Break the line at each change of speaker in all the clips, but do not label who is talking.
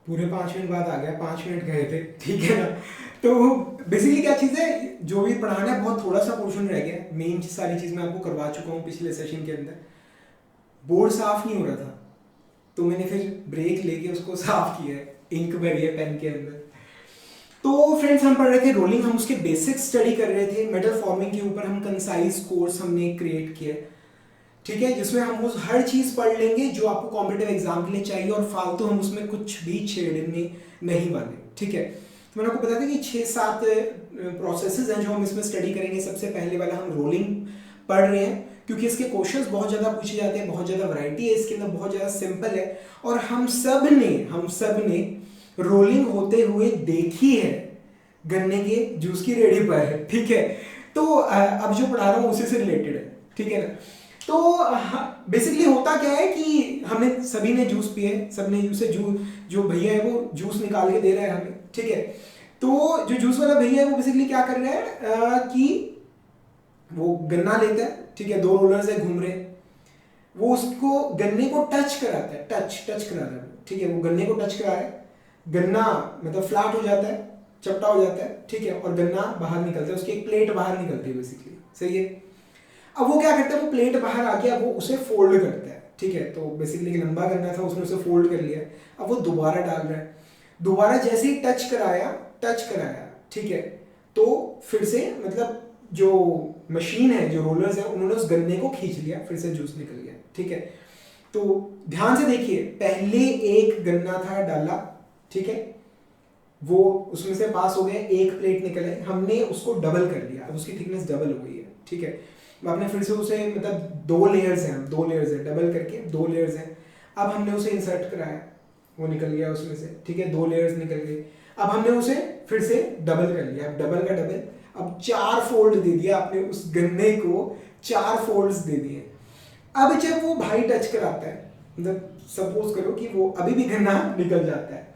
पूरे 5 मिनट बाद आ गया, 5 मिनट गए थे, ठीक है ना। तो बेसिकली क्या चीज़ है, जो भी पढ़ाना है बहुत थोड़ा सा पोर्शन रह गया, मेन सारी चीज़ मैं आपको करवा चुका हूँ पिछले सेशन के अंदर। बोर्ड साफ नहीं हो रहा था, तो मैंने फिर ब्रेक लेके उसको साफ किया है, इंक भरी है पेन के अंदर। तो फ्रेंड्स हम पढ़ रहे थे रोलिंग, हम उसके बेसिक स्टडी कर रहे थे। मेटल फॉर्मिंग के ऊपर हम कंसाइज कोर्स हमने क्रिएट किया, ठीक है, जिसमें हम उस हर चीज़ पढ़ लेंगे जो आपको कॉम्पिटेटिव एग्जाम के लिए चाहिए, और फालतू हम उसमें कुछ भी छेड़ने नहीं वाले, ठीक है। तो मैंने आपको बताया था कि 6-7 प्रोसेसेस हैं जो हम इसमें स्टडी करेंगे। सबसे पहले वाला हम रोलिंग पढ़ रहे हैं, क्योंकि इसके क्वेश्चंस बहुत ज़्यादा पूछे जाते हैं, बहुत ज़्यादा वैरायटी है इसके अंदर, बहुत ज़्यादा सिंपल है, और हम सब ने रोलिंग होते हुए देखी है गन्ने के जूस की रेडी पर, ठीक है। तो अब जो पढ़ा रहा हूँ उसी से रिलेटेड है, ठीक है ना। तो बेसिकली होता क्या है कि हमने सभी ने जूस पिए, सबने उसे जो भैया है वो जूस निकाल के दे रहा है हमें, ठीक है। तो जो जूस वाला भैया है वो बेसिकली क्या कर रहा है कि वो गन्ना लेता है, ठीक है, 2 रोलर से घूम रहे हैं, वो उसको गन्ने को टच कराता है, टच करा रहा है, ठीक है, वो गन्ने को टच करा रहा है, गन्ना मतलब फ्लैट हो जाता है, चपटा हो जाता है, ठीक है, और गन्ना बाहर निकलता है, उसकी एक प्लेट बाहर निकलती है बेसिकली, सही है। अब वो क्या करता है, वो प्लेट बाहर आ गया, वो उसे फोल्ड करता है, ठीक है। तो बेसिकली लंबा करना था, उसने उसे फोल्ड कर लिया। अब वो दोबारा डाल रहा है, दोबारा जैसे ही टच कराया, ठीक है, तो फिर से मतलब जो मशीन है, जो रोलर्स है, उन्होंने उस गन्ने को खींच लिया, फिर से जूस निकल गया, ठीक है। तो ध्यान से देखिए, पहले एक गन्ना था डाला, ठीक है, वो उसमें से पास हो गए, एक प्लेट निकल आई, हमने उसको डबल कर लिया, अब उसकी थिकनेस डबल हो गई है, ठीक है। आपने फिर से उसे मतलब 2 लेयर्स हैं, 2 लेयर्स हैं, डबल करके 2 लेयर्स हैं। अब हमने उसे इंसर्ट कराया, वो निकल गया उसमें से, ठीक है, 2 लेयर्स निकल गई। अब हमने उसे फिर से डबल कर लिया, अब डबल का डबल, अब 4 फोल्ड दे दिया आपने उस गन्ने को, 4 फोल्ड्स दे दिए। अब जब वो भाई टच कराता है, मतलब सपोज करो कि वो अभी भी गन्ना निकल जाता है,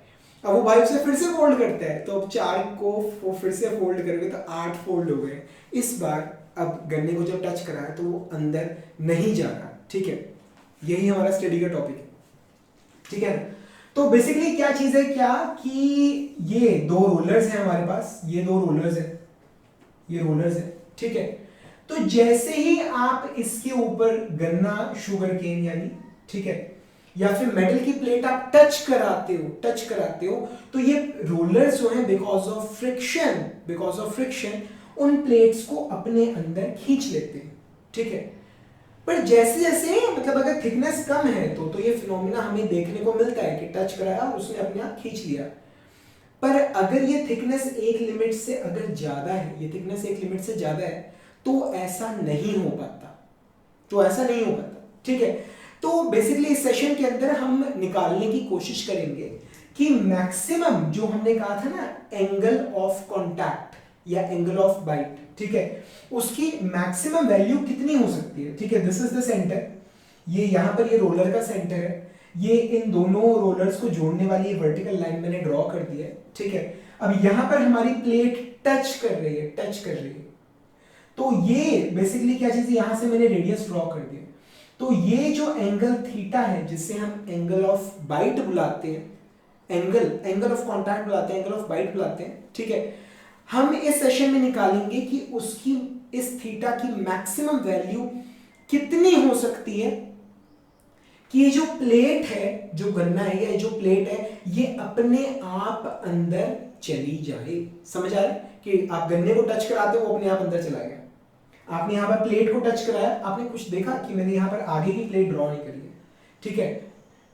अब वो भाई उसे फिर से फोल्ड करता है, तो अब 4 को वो फिर से फोल्ड करोगे तो 8 फोल्ड हो गए। इस बार अब गन्ने को जब टच कराया तो वो अंदर नहीं जा रहा, ठीक है। यही हमारा स्टडी का टॉपिक है, ठीक है ना। तो बेसिकली क्या चीज है, क्या कि ये 2 रोलर्स हैं हमारे पास, ये 2 रोलर्स है, ये रोलर्स है, ठीक है। तो जैसे ही आप इसके ऊपर गन्ना, शुगर केन यानी, ठीक है, या फिर मेटल की प्लेट आप टच कराते हो, तो ये रोलर्स जो हैं बिकॉज ऑफ फ्रिक्शन उन प्लेट्स को अपने अंदर खींच लेते हैं, ठीक है। पर जैसे जैसे मतलब अगर थिकनेस कम है तो ये फिनोमिना हमें देखने को मिलता है कि टच कराया और उसने अपने आप खींच लिया। पर अगर ये थिकनेस एक लिमिट से अगर ज्यादा है, ये थिकनेस एक लिमिट से ज्यादा है, तो ऐसा नहीं हो पाता, ठीक है। तो बेसिकली इस सेशन के अंदर हम निकालने की कोशिश करेंगे कि मैक्सिमम जो हमने कहा था ना, एंगल ऑफ कॉन्टैक्ट या एंगल ऑफ बाइट, ठीक है, उसकी मैक्सिमम वैल्यू कितनी हो सकती है, ठीक है। दिस इज द सेंटर, ये यहां पर ये रोलर का सेंटर है, ये इन दोनों रोलर्स को जोड़ने वाली वर्टिकल लाइन मैंने ड्रॉ कर दी है, ठीक है। अब यहां पर हमारी प्लेट टच कर रही है, तो ये बेसिकली क्या चीज है, यहां से मैंने रेडियस ड्रॉ कर दिया। तो ये जो एंगल थीटा है, जिससे हम एंगल ऑफ बाइट बुलाते हैं, एंगल ऑफ कॉन्टैक्ट बुलाते हैं, एंगल ऑफ बाइट बुलाते हैं, ठीक है। हम इस सेशन में निकालेंगे कि उसकी, इस थीटा की मैक्सिमम वैल्यू कितनी हो सकती है कि ये जो प्लेट है, जो गन्ना है या जो प्लेट है, ये अपने आप अंदर चली जाए। समझ आ रहा है कि आप गन्ने को टच कराते हो, वो अपने आप अंदर चला गया। आपने यहां पर प्लेट को टच कराया, आपने कुछ देखा कि मैंने यहां पर आगे की प्लेट ड्रॉ नहीं करी है, ठीक है।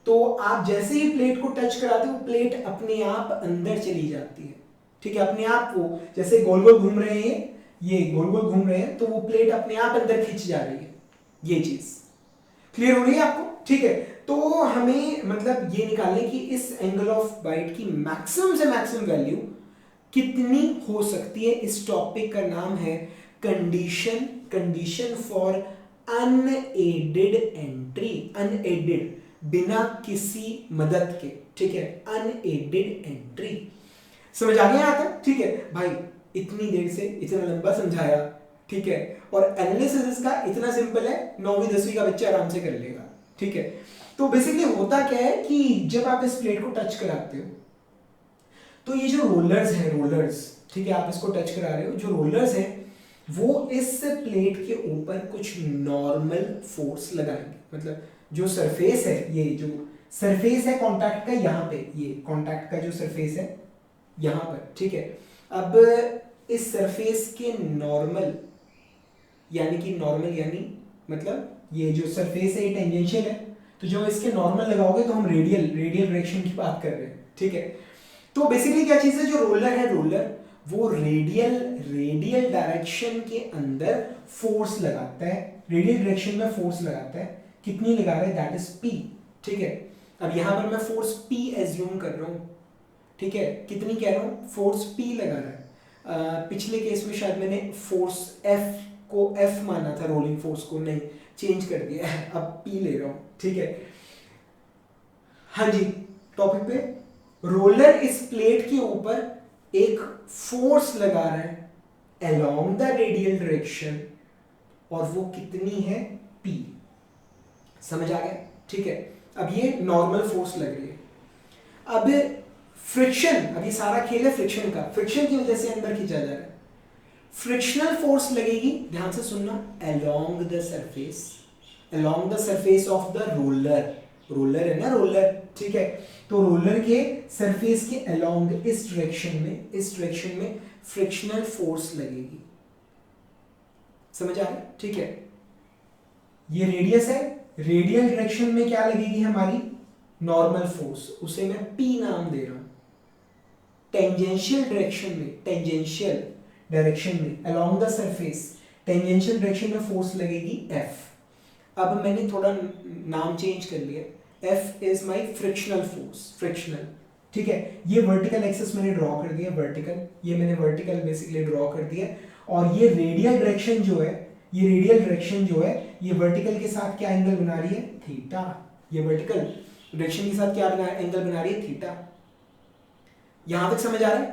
तो आप जैसे ही प्लेट को टच कराते हो, प्लेट अपने आप अंदर चली जाती है, ठीक है। अपने आप वो जैसे गोल गोल घूम रहे हैं, ये गोल गोल घूम रहे हैं, तो वो प्लेट अपने आप अंदर खिंच जा रही है। ये चीज क्लियर हो रही है आपको, ठीक है। तो हमें मतलब ये निकालने की इस एंगल ऑफ बाइट की मैक्सिमम से मैक्सिमम वैल्यू कितनी हो सकती है। इस टॉपिक का नाम है condition for unaided entry, unaided, बिना किसी मदद के, ठीक है, अनएडेड एंट्री। समझ आ गया आता, ठीक है भाई। इतनी देर से इतना लंबा समझाया, ठीक है, और एनालिसिस इसका इतना सिंपल है, 9वीं 10वीं का बच्चा आराम से कर लेगा, ठीक है। तो बेसिकली होता क्या है कि जब आप इस प्लेट को टच कराते हो तो ये जो रोलर्स हैं, रोलर्स, ठीक है, आप इसको टच करा रहे हो, जो रोलर्स हैं वो इस प्लेट के ऊपर कुछ नॉर्मल फोर्स लगाएंगे। मतलब जो सरफेस है, ये जो सरफेस है कांटेक्ट का, यहाँ पे ये कांटेक्ट का जो सरफेस है यहाँ पर, ठीक है। अब इस सरफेस के नॉर्मल यानी मतलब ये जो सरफेस है ये टेंजेंशियल है, तो जो इसके नॉर्मल लगाओगे तो हम रेडियल डायरेक्शन की बात कर रहे हैं, ठीक है। तो बेसिकली क्या चीज है, जो रोलर है, रोलर वो रेडियल डायरेक्शन के अंदर फोर्स लगाता है, रेडियल डायरेक्शन में फोर्स लगाता है। कितनी लगा रहा है, दैट इज पी, ठीक है। अब यहां पर मैं फोर्स पी एज्यूम कर रहा हूं, ठीक है। कितनी कह रहा हूं, फोर्स पी लगा रहा है। पिछले केस में शायद मैंने फोर्स एफ को एफ माना था, रोलिंग फोर्स को, नहीं चेंज कर दिया है, अब पी ले रहा हूं, ठीक है। हाँ जी, टॉपिक पे, रोलर इस प्लेट के ऊपर एक फोर्स लगा रहा है अलोंग द रेडियल डायरेक्शन, और वो कितनी है, P। समझ आ गया, ठीक है। अब ये नॉर्मल फोर्स लग रही है। अब फ्रिक्शन, अब ये सारा खेल है फ्रिक्शन का, फ्रिक्शन की वजह से अंदर खींचा जा रहा है। फ्रिक्शनल फोर्स लगेगी, ध्यान से सुनना, along the surface of the roller, roller है ना, रोलर, ठीक है। तो रोलर के सरफेस के अलोंग इस डायरेक्शन में फ्रिक्शनल फोर्स लगेगी। समझ आ रहा है, ठीक है। ये रेडियस है, रेडियल डायरेक्शन में क्या लगेगी हमारी, नॉर्मल फोर्स, उसे मैं P नाम दे रहा हूं। टेंजेंशियल डायरेक्शन में along the surface, tangential direction में फोर्स लगेगी F। अब मैंने थोड़ा नाम चेंज कर लिया, F is my frictional force, frictional, ठीक है। ये वर्टिकल एक्सिस मैंने ड्रॉ कर दिया, वर्टिकल, ये मैंने वर्टिकल बेसिकली ड्रॉ कर दिया। और ये रेडियल डायरेक्शन जो है, ये वर्टिकल के साथ क्या एंगल बना रही है, थीटा। ये वर्टिकल डायरेक्शन के साथ क्या एंगल बना रही है, थीटा। यहां तक समझ आ रहा है,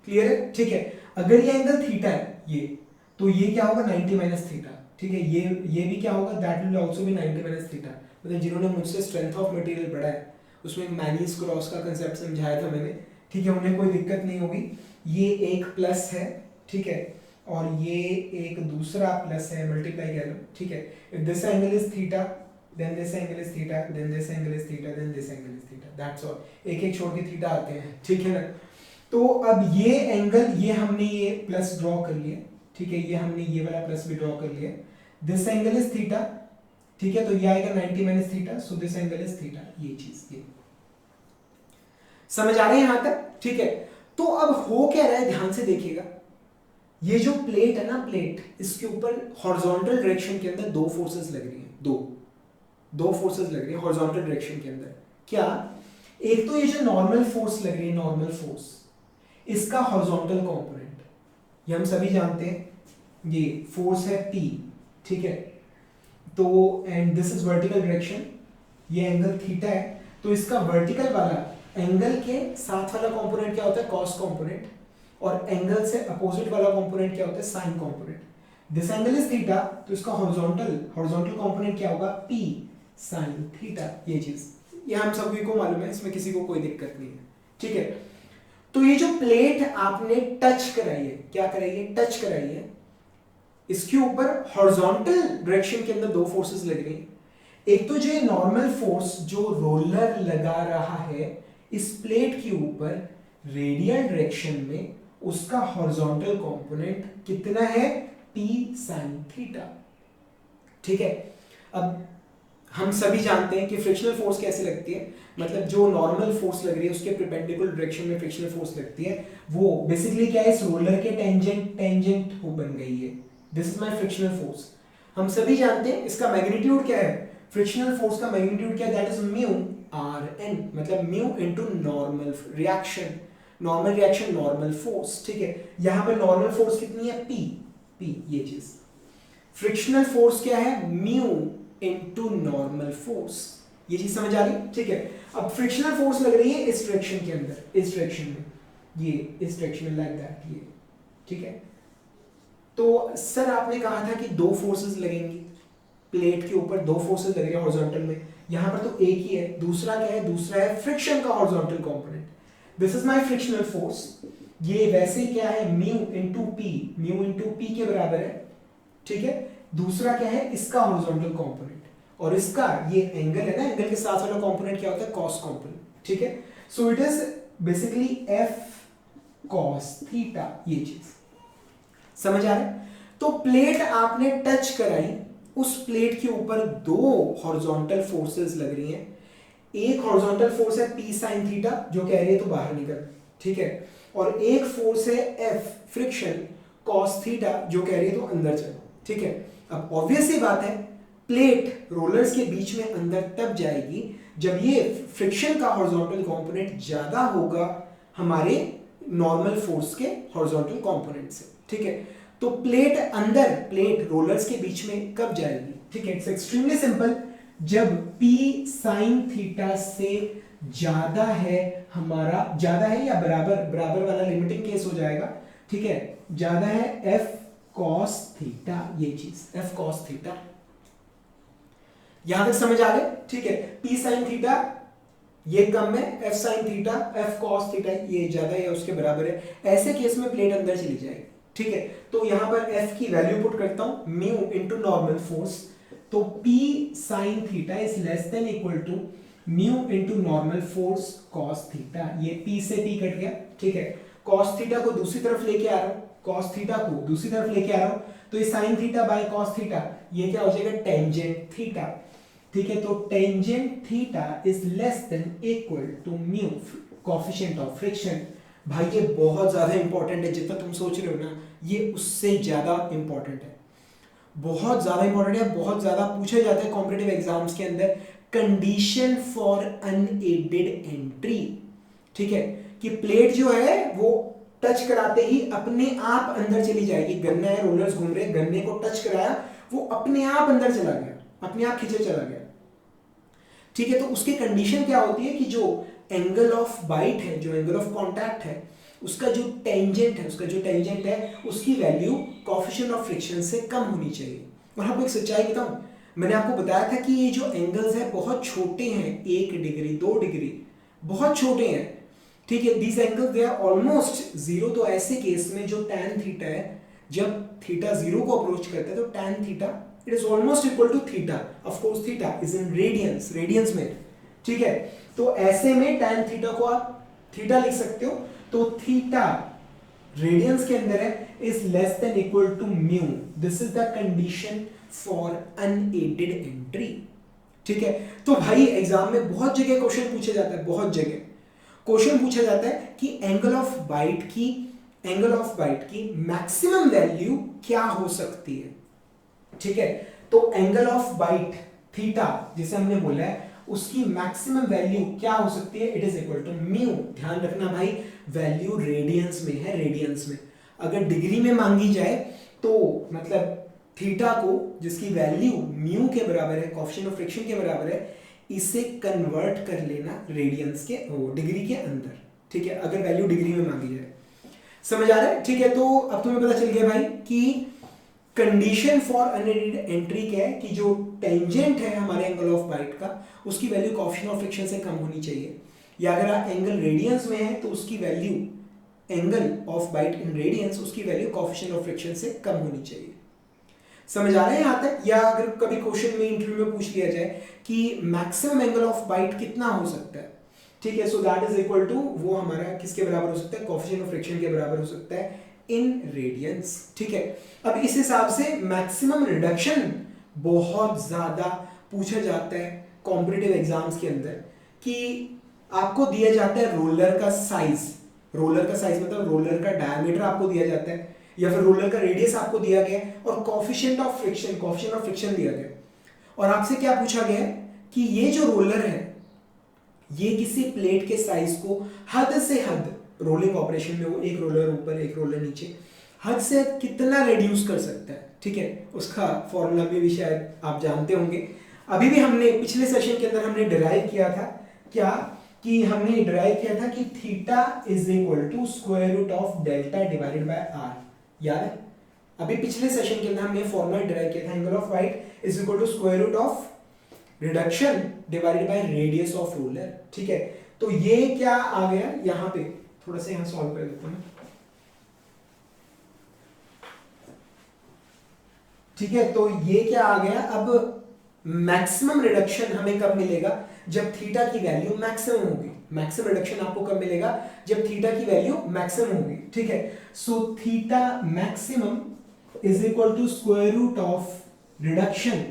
क्लियर है, ठीक है। अगर ये एंगल थीटा है, ये, तो ये क्या होगा, 90 माइनस थीटा, ठीक है। ये भी क्या होगा, that will also be 90 minus theta. मतलब जिन्होंने मुझसे स्ट्रेंथ ऑफ मटेरियल पढ़ा है, उसमें मैनीज क्रॉस का कंसेप्ट समझाया था मैंने, ठीक है, उन्हें कोई दिक्कत नहीं होगी। ये एक प्लस है, ठीक है, और ये एक दूसरा प्लस है, मल्टीप्लाई कह लो, ठीक है। If this angle is theta, then this angle is theta, then this angle is theta, then this angle is theta, that's all. एक एक छोड़ के थीटा आते हैं, ठीक है ना। तो अब ये एंगल, ये हमने ये प्लस ड्रॉ कर लिया, ठीक है, ये हमने ये वाला प्लस भी ड्रॉ कर लिया। दिस एंगल इज थीटा, ठीक है, तो ये आएगा 90 minus theta, so this angle is theta. ये चीज, ये समझ आ रही है यहां तक, ठीक है। तो अब हो क्या रहा है, ध्यान से देखिएगा, ये जो प्लेट है ना, प्लेट, इसके ऊपर हॉरिजॉन्टल डायरेक्शन के अंदर दो फोर्सेस लग रही हैं, दो फोर्सेस लग रही है हॉरिजॉन्टल डायरेक्शन के अंदर। क्या, एक तो ये जो नॉर्मल फोर्स लग रही है, नॉर्मल फोर्स, इसका हॉरिजॉन्टल कंपोनेंट, ये हम सभी जानते हैं, ये फोर्स है P, ठीक है। तो and this is vertical direction, ये एंगल थीटा है, तो इसका वर्टिकल वाला एंगल के साथ वाला कंपोनेंट क्या होता है, कॉस कंपोनेंट, और एंगल से अपोजिट वाला कंपोनेंट क्या होता है, sign component. This angle is theta, तो इसका हॉरिजॉन्टल कंपोनेंट क्या होगा, P साइन थीटा। ये चीज, ये हम सभी को मालूम है, इसमें किसी को कोई दिक्कत नहीं है, ठीक है। तो ये जो प्लेट आपने टच कराई है, क्या कराई है, टच कराई है, इसके ऊपर हॉरिजॉन्टल डायरेक्शन के अंदर दो फोर्सेस लग रही हैं। एक तो जो ये नॉर्मल फोर्स जो रोलर लगा रहा है इस प्लेट के ऊपर रेडियल डायरेक्शन में, उसका हॉरिजॉन्टल कंपोनेंट कितना है, P sin थीटा, ठीक है। अब हम सभी जानते हैं कि फ्रिक्शनल फोर्स कैसे लगती है, मतलब जो नॉर्मल फोर्स लग रही है उसके परपेंडिकुलर डायरेक्शन में फ्रिक्शनल फोर्स लगती है, वो बेसिकली क्या है, इस रोलर के टेंजेंट हो बन गई है। This is my frictional force. हम सभी जानते हैं इसका मैग्नीट्यूड क्या है, फ्रिक्शनल फोर्स का मैग्नीट्यूड क्या है, दैट इज म्यू Rn, मतलब mu into normal reaction, normal force, ठीक है। यहां पे नॉर्मल फोर्स कितनी है, P, ये चीज। फ्रिक्शनल फोर्स क्या है, म्यू इनटू नॉर्मल फोर्स, ये चीज समझ आ रही है, ठीक है। अब फ्रिक्शनल फोर्स लग रही है इस डायरेक्शन के अंदर, इस डायरेक्शन में, ये इस डायरेक्शन में लाइक दैट, ये, ठीक है। तो सर आपने कहा था कि दो फोर्सेस लगेंगी प्लेट के ऊपर, दो फोर्सेस लगेंगे हॉरिजॉन्टल में, यहां पर तो एक ही है। दूसरा क्या है, दूसरा है फ्रिक्शन का horizontal component. This is my frictional force. ये वैसे ही क्या है, म्यू इंटू पी के बराबर है, ठीक है। दूसरा क्या है, इसका हॉरिजॉन्टल कंपोनेंट, और इसका ये एंगल है ना, एंगल के साथ वाला कंपोनेंट क्या होता है, कॉस कंपोनेंट, ठीक है। So it is basically F cos theta, ये चीज समझ आ रहा है। तो प्लेट आपने टच कराई, उस प्लेट के ऊपर दो हॉरिजॉन्टल फोर्सेस लग रही हैं। एक हॉरिजॉन्टल फोर्स है पी साइन थीटा जो कह रही है तो बाहर निकल, ठीक है, और एक फोर्स है एफ फ्रिक्शन कॉस थीटा जो कह रही है तो अंदर चलो, ठीक है। अब ऑब्वियस सी बात है, प्लेट रोलर्स के बीच में अंदर तब जाएगी जब ये फ्रिक्शन का हॉरिजॉन्टल कंपोनेंट ज्यादा होगा हमारे नॉर्मल फोर्स के हॉरिजॉन्टल कंपोनेंट से, ठीक है। तो प्लेट अंदर, प्लेट रोलर्स के बीच में कब जाएगी, ठीक है। इट्स एक्सट्रीमली सिंपल, जब P साइन थीटा से ज्यादा है हमारा, ज्यादा है या बराबर, बराबर वाला लिमिटिंग केस हो जाएगा, ठीक है, ज्यादा है F cos थीटा, ये चीज F cos थीटा, यहां तक समझ आ गए, ठीक है। P साइन थीटा ये कम है, F sine theta F cos theta ये ज्यादा है या उसके बराबर है, ऐसे केस में प्लेट अंदर चली जाएगी, ठीक है। तो यहां पर F की वैल्यू पुट करता हूं, म्यू इनटू नॉर्मल फोर्स, तो P sin theta is less than equal to mu into normal force cos theta, ये P से P कट गया, ठीक है। cos थीटा को दूसरी तरफ लेके आ रहा हूं, cos थीटा को दूसरी तरफ लेके आ रहा हूं, तो ये sin theta by cos theta ये क्या हो जाएगा, टेंजेंट थीटा, ठीक है। तो tangent theta is less than equal to mu coefficient of friction. भाई ये बहुत ज्यादा इंपॉर्टेंट है, जितना तुम सोच रहे हो ना ये उससे ज्यादा इंपॉर्टेंट है, बहुत ज्यादा इंपॉर्टेंट है, बहुत ज्यादा पूछा जाता है कॉम्पिटिटिव एग्जाम्स के अंदर। कंडीशन फॉर अनएडेड एंट्री, ठीक है, कि प्लेट जो है वो टच कराते ही अपने आप अंदर चली जाएगी। गन्ना है, रोलर्स घूम रहे, गन्ने को टच कराया वो अपने आप अंदर चला गया, अपने आप खींचे चला गया, ठीक है। तो उसकी कंडीशन क्या होती है कि जो एंगल ऑफ बाइट है, जो एंगल ऑफ कांटेक्ट है, उसका जो टेंजेंट है, उसकी वैल्यू कोएफिशिएंट ऑफ फ्रिक्शन से कम होनी चाहिए। और आपको एक सच्चाई बताऊं, मैंने आपको बताया था कि ये जो एंगल्स है बहुत छोटे हैं, 1 डिग्री 2 डिग्री बहुत छोटे हैं, ठीक है। These angles they are almost zero. तो ऐसे केस में जो tan थीटा है, जब थीटा जीरो को अप्रोच करता है तो tan theta it is almost equal to theta, of course theta is in radians, radians में, ठीक है। तो ऐसे में tan थीटा को आप थीटा लिख सकते हो, तो थीटा रेडियंस के अंदर है is less than equal to mu, this is the condition for unaided entry, ठीक है। तो भाई एग्जाम में बहुत जगह क्वेश्चन पूछा जाता है, बहुत जगह क्वेश्चन पूछा जाता है कि एंगल ऑफ बाइट की मैक्सिमम वैल्यू क्या हो सकती है, ठीक है। तो एंगल ऑफ बाइट थीटा जिसे हमने बोला है उसकी मैक्सिमम वैल्यू क्या हो सकती है, it is equal to mu. ध्यान रखना भाई, वैल्यू रेडियंस में है, रेडियंस में। अगर डिग्री में मांगी जाए तो मतलब थीटा को जिसकी वैल्यू म्यू के बराबर है, कोएफिशिएंट ऑफ फ्रिक्शन के बराबर है, इसे कन्वर्ट कर लेना रेडियंस के डिग्री के अंदर, ठीक है, अगर वैल्यू डिग्री में मांगी जाए। समझ आ रहा है, ठीक है। तो अब तुम्हें पता चल गया भाई कि कंडीशन फॉर अनएडेड एंट्री क्या है, कि जो टेंजेंट है हमारे एंगल ऑफ बाइट का उसकी वैल्यू कोएफिशिएंट ऑफ फ्रिक्शन से कम होनी चाहिए, या अगर एंगल रेडियंस में है तो उसकी value angle of bite in radiance उसकी वैल्यू कोएफिशिएंट ऑफ फ्रिक्शन से कम होनी चाहिए। समझ आ रहा है यहां तक। या अगर कभी क्वेश्चन में इंटरव्यू में पूछ लिया जाए कि मैक्सिमम एंगल ऑफ बाइट कितना हो सकता है, ठीक है, so that is equal to, वो हमारा किसके बराबर हो सकता है, कोएफिशिएंट ऑफ फ्रिक्शन के बराबर हो सकता है इन रेडियंस, ठीक है। अब इस हिसाब से मैक्सिमम रिडक्शन बहुत ज्यादा पूछा जाता है कॉम्पिटिटिव एग्जाम्स के अंदर, कि आपको दिया जाता है रोलर का साइज मतलब रोलर का डायमीटर आपको दिया जाता है, या फिर रोलर का रेडियस आपको दिया गया है, और कोएफिशिएंट ऑफ फ्रिक्शन दिया गया, और आपसे क्या पूछा गया है कि ये जो रोलर है ये किसी प्लेट के साइज को हद से हद, रोलिंग ऑपरेशन में वो एक रोलर ऊपर एक रोलर नीचे, हद से हद कितना रिड्यूस कर सकता है, ठीक है। उसका फॉर्मूला भी शायद आप जानते होंगे। अभी भी हमने पिछले सेशन के अंदर हमने डिराइव किया था क्या, कि हमने डिराइव किया था कि theta is equal to square root of delta divided by R, याद है। अभी पिछले सेशन के अंदर हमने फॉर्मूला डिराइव किया था, angle of bite is equal to square root of reduction divided by radius of roller, ठीक है। तो ये क्या आ गया यहाँ पे, थोड़ा सा यहाँ सॉल्व कर देता हूँ, ठीक है। तो ये क्या आ गया, अब मैक्सिमम रिडक्शन हमें कब मिलेगा, जब थीटा की वैल्यू मैक्सिमम होगी। मैक्सिमम रिडक्शन आपको कब मिलेगा, जब थीटा की वैल्यू मैक्सिमम होगी, ठीक है। So theta maximum is equal to square root of reduction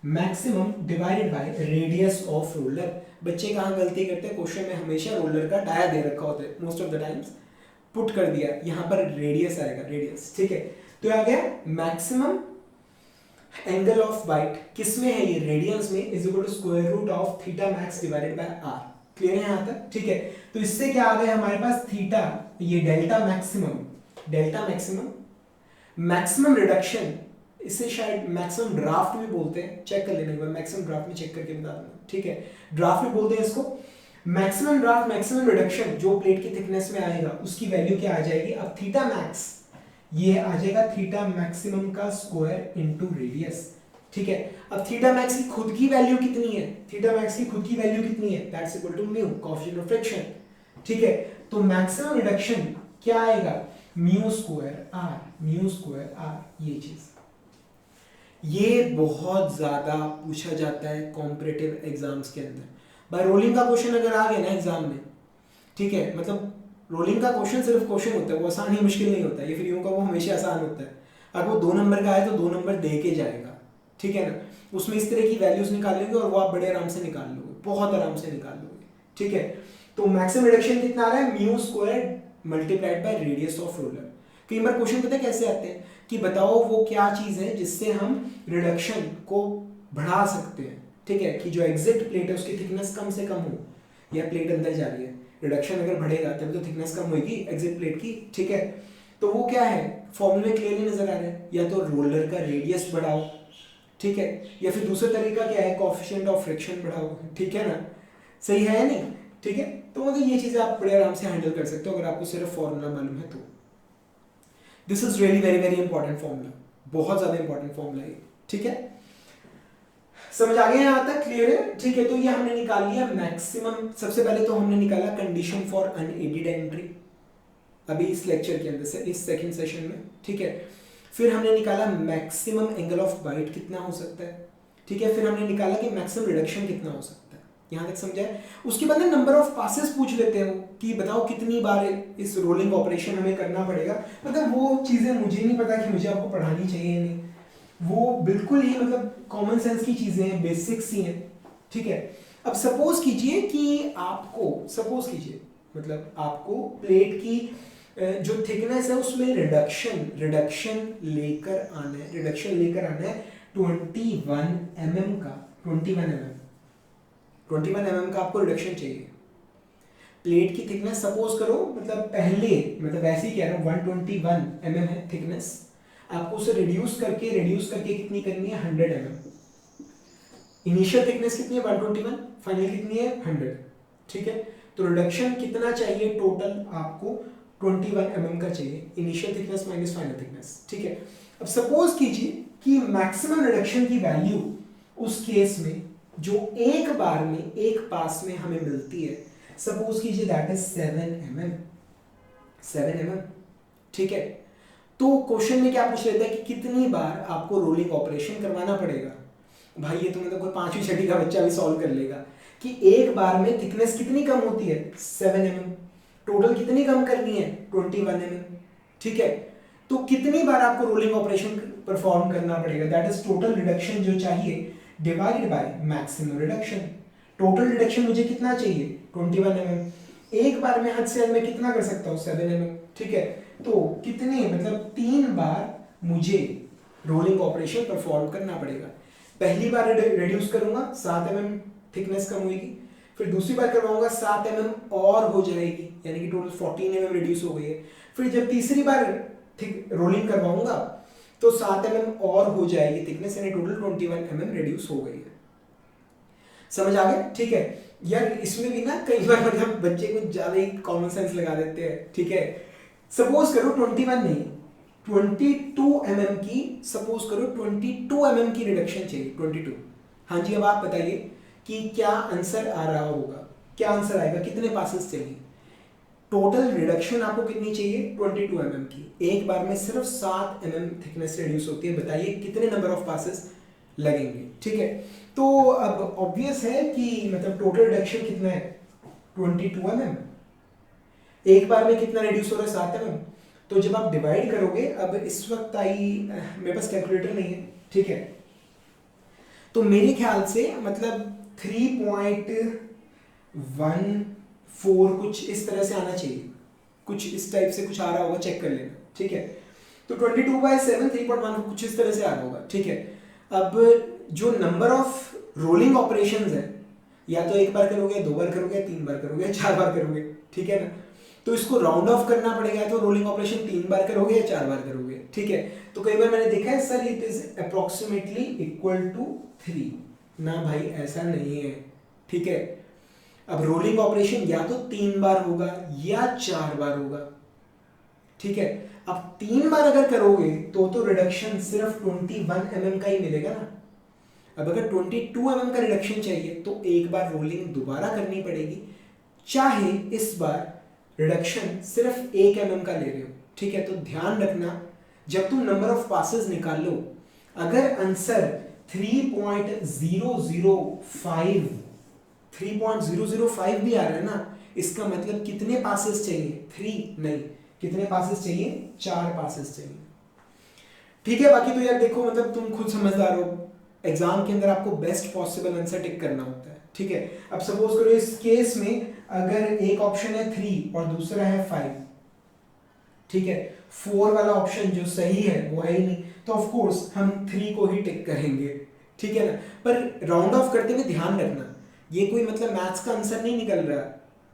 maximum divided by radius of roller. बच्चे कहाँ गलती करते हैं, क्वेश्चन में हमेशा रोलर का डाया दे रखा होता है, most of the times put कर दिया, यहाँ पर रेडियस आएगा, रेडियस, ठीक है। तो आ गया मैक्सिमम एंगल ऑफ बाइट किसमें है, ये रेडियंस में, is equal to square root of theta max divided by R. Clear है यहाँ तक, ठीक है। तो इससे क्या आ गया हमारे पास, थीटा, ये delta maximum, delta maximum, maximum reduction, इसे शायद मैक्सिमम ड्राफ्ट भी बोलते हैं, चेक कर लेना एक बार, मैक्सिमम ड्राफ्ट में चेक करके बता दूंगा, ठीक है। ड्राफ्ट भी बोलते हैं इसको। मैक्सिमम ड्राफ्ट, मैक्सिमम रिडक्शन जो प्लेट की थिकनेस में आएगा उसकी वैल्यू क्या आ जाएगी, अब थीटा मैक्स, ये आ जाएगा थीटा मैक्सिमम का स्क्वायर इनटू रेडियस, ठीक है। अब थीटा मैक्स की खुद की वैल्यू कितनी है, थीटा मैक्स की खुद की वैल्यू कितनी है, that's equal to mu, coefficient of friction, ठीक है। तो मैक्सिमम रिडक्शन क्या आएगा, mu square R, mu square R, ये चीज। ये बहुत ज्यादा पूछा जाता है कॉम्पिटिटिव एग्जाम्स के अंदर। भाई रोलिंग का क्वेश्चन अगर आ गया ना एग्जाम में, ठीक है, मतलब रोलिंग का क्वेश्चन सिर्फ क्वेश्चन होता है, वो आसान ही मुश्किल नहीं होता है, ये फिर यूं का वो हमेशा आसान होता है। अगर वो 2 नंबर का आए तो 2 नंबर दे के जाएगा, ठीक है ना। उसमें इस तरह की वैल्यूज निकालेंगे और वो आप बड़े आराम से निकाल लोगे, बहुत आराम से निकाल लोगे, ठीक है। तो मैक्सिमम रिडक्शन कितना आ रहा है, mu square multiplied by radius of roller. कई बार क्वेश्चन पता है कैसे आते हैं कि बताओ वो क्या चीज है जिससे हम रिडक्शन को बढ़ा सकते हैं, ठीक है, कि जो एग्जिट प्लेट है उसकी थिकनेस कम से कम हो, या प्लेट अंदर जा रही है, रिडक्शन अगर बढ़ेगा तब तो थिकनेस कम होगी एग्जिट प्लेट की, ठीक है। तो वो क्या है, फॉर्मूले में क्लियरली नजर आ रहा है, या तो रोलर का रेडियस बढ़ाओ, ठीक है, या फिर दूसरा तरीका क्या है, कोएफिशिएंट ऑफ फ्रिक्शन बढ़ाओ, ठीक है ना, सही है नहीं, ठीक है। तो मतलब ये चीजें आप बड़े आराम से हैंडल कर सकते हो अगर आपको सिर्फ फॉर्मूला मालूम है तो। This is really very very important formula, बहुत ज्यादा इंपॉर्टेंट फॉर्मूला है, ठीक है। समझ आ गया यहाँ तक, क्लियर है, ठीक है। तो ये हमने निकाल लिया मैक्सिमम, सबसे पहले तो हमने निकाला कंडीशन फॉर अनएडेड एंट्री अभी इस लेक्चर के अंदर से, इस सेकंड सेशन में, ठीक है। फिर हमने निकाला मैक्सिमम एंगल ऑफ बाइट कितना हो सकता है, ठीक है। फिर हमने निकाला कि मैक्सिमम रिडक्शन कितना हो सकता है, यहाँ तक समझा है। उसके बाद नंबर ऑफ पासेस पूछ लेते हैं कि बताओ कितनी बार इस रोलिंग ऑपरेशन हमें करना पड़ेगा। मतलब वो चीजें मुझे नहीं पता कि मुझे आपको पढ़ानी चाहिए नहीं, वो बिल्कुल ही मतलब कॉमन सेंस की चीजें हैं, बेसिक्स ही हैं, ठीक है। अब सपोज कीजिए कि आपको, सपोज कीजिए मतलब आपको प्लेट की जो थिकनेस है उसमें रिडक्शन लेकर आना है, रिडक्शन लेकर आना है 21 mm का, 21 mm का आपको रिडक्शन चाहिए। प्लेट की थिकनेस सपोज करो, मतलब पहले, मतलब ऐसे ही कह रहा हूँ 121 mm है थिकनेस, आपको उसे रिड्यूस करके कितनी करनी है, 100 mm। इनिशियल थिकनेस कितनी है 121, फाइनल कितनी है 100, ठीक है। तो रिडक्शन कितना चाहिए टोटल, आपको 21 mm का चाहिए, initial thickness minus final thickness, ठीक है। अब सपोज कीजिए कि मैक्सिमम रिडक्शन की वैल्यू उस केस में जो एक बार में, एक पास में हमें मिलती है, सपोज कीजिए दैट इज 7 mm, ठीक है। तो क्वेश्चन में क्या पूछ लेता है कि कितनी बार आपको रोलिंग ऑपरेशन करवाना पड़ेगा। भाई ये तो मतलब कोई 5वीं 6वीं का बच्चा भी सॉल्व कर लेगा कि एक बार में थिकनेस कितनी कम होती है 7 mm, टोटल कितनी कम करनी है 21 mm, ठीक है। तो कितनी बार आपको रोलिंग ऑपरेशन परफॉर्म करना पड़ेगा, दैट इज टोटल रिडक्शन जो चाहिए divided by maximum reduction. Total reduction मुझे कितना चाहिए 21 mm, एक बार में हद से हद में कितना कर सकता हूँ 7 mm, ठीक है। तो कितने, मतलब 3 बार मुझे रोलिंग ऑपरेशन परफॉर्म करना पड़ेगा। पहली बार रिड्यूस करूंगा 7 mm थिकनेस कम होगी, फिर दूसरी बार करवाऊंगा 7 mm और हो जाएगी, यानी कि टोटल 14 mm रिड्यूस हो गई है। फिर जब तीसरी बार रोलिंग करवाऊंगा तो 7 mm और हो जाएगी थिकनेस, यानी टोटल 21 mm रिड्यूस हो गई है। समझ आ गया, ठीक है। यार इसमें भी ना कई बार मतलब बच्चे कुछ ज्यादा ही कॉमन सेंस लगा देते हैं, ठीक है। सपोज करो 21 नहीं 22 mm की, सपोज करो 22 mm की रिडक्शन चाहिए, 22, हाँ जी, अब आप बताइए कि क्या आंसर आ रहा होगा, क्या आंसर आएगा, कितने पासेस चाहिए। टोटल रिडक्शन आपको कितनी चाहिए, 22 mm की। एक बार में सिर्फ 7 mm थिकनेस रिड्यूस होती है, बताइए कितने नंबर ऑफ पासेस लगेंगे। ठीक है, तो अब ऑब्वियस है कि मतलब टोटल रिडक्शन कितना है, 22 mm। एक बार में कितना रिड्यूस हो रहा है, 7 mm। तो जब आप डिवाइड करोगे, अब इस वक्त आई मेरे पास कैलकुलेटर नहीं है, ठीक है, तो मेरे ख्याल से मतलब 3.14 कुछ इस तरह से आना चाहिए, कुछ इस टाइप से कुछ आ रहा होगा, चेक कर लेना। ठीक है, तो 22/7 3.1 कुछ इस तरह से आ रहा होगा। ठीक है, अब जो नंबर ऑफ रोलिंग ऑपरेशंस है, या तो एक बार करोगे, दो बार करोगे, तीन बार करोगे, चार बार करोगे, ठीक है ना, तो इसको राउंड ऑफ करना पड़ेगा, तो रोलिंग ऑपरेशन 3 बार करोगे या 4 बार करोगे। ठीक है, तो कई बार मैंने देखा है sir it is approximately equal to 3, ना भाई ऐसा नहीं है। ठीक है, अब रोलिंग ऑपरेशन या तो 3 बार होगा या 4 बार होगा। ठीक है, अब 3 बार अगर करोगे तो रिडक्शन सिर्फ 21 mm का ही मिलेगा ना। अब अगर 22 mm का रिडक्शन चाहिए तो एक बार रोलिंग दोबारा करनी पड़ेगी, चाहे इस बार रिडक्शन सिर्फ 1 mm का ले रहे हो। ठीक है, तो ध्यान रखना जब तुम नंबर ऑफ पासेस निकालो, अगर आंसर 3.005 भी आ रहा है ना, इसका मतलब कितने पासेस चाहिए, 3 नहीं, कितने पासेस चाहिए, 4 पासेस चाहिए। ठीक है, बाकी तो यार देखो मतलब तुम खुद समझदार हो, एग्जाम के अंदर आपको बेस्ट पॉसिबल आंसर टिक करना होता है। ठीक है, अब सपोज करो इस केस में अगर एक ऑप्शन है 3 और दूसरा है 5, ठीक है, 4 वाला ऑप्शन जो सही है वो है ही नहीं, तो ऑफ कोर्स हम 3 को ही टिक करेंगे। ठीक है ना, पर राउंड ऑफ करते हुए ध्यान रखना ये कोई मतलब मैथ्स का आंसर नहीं निकल रहा।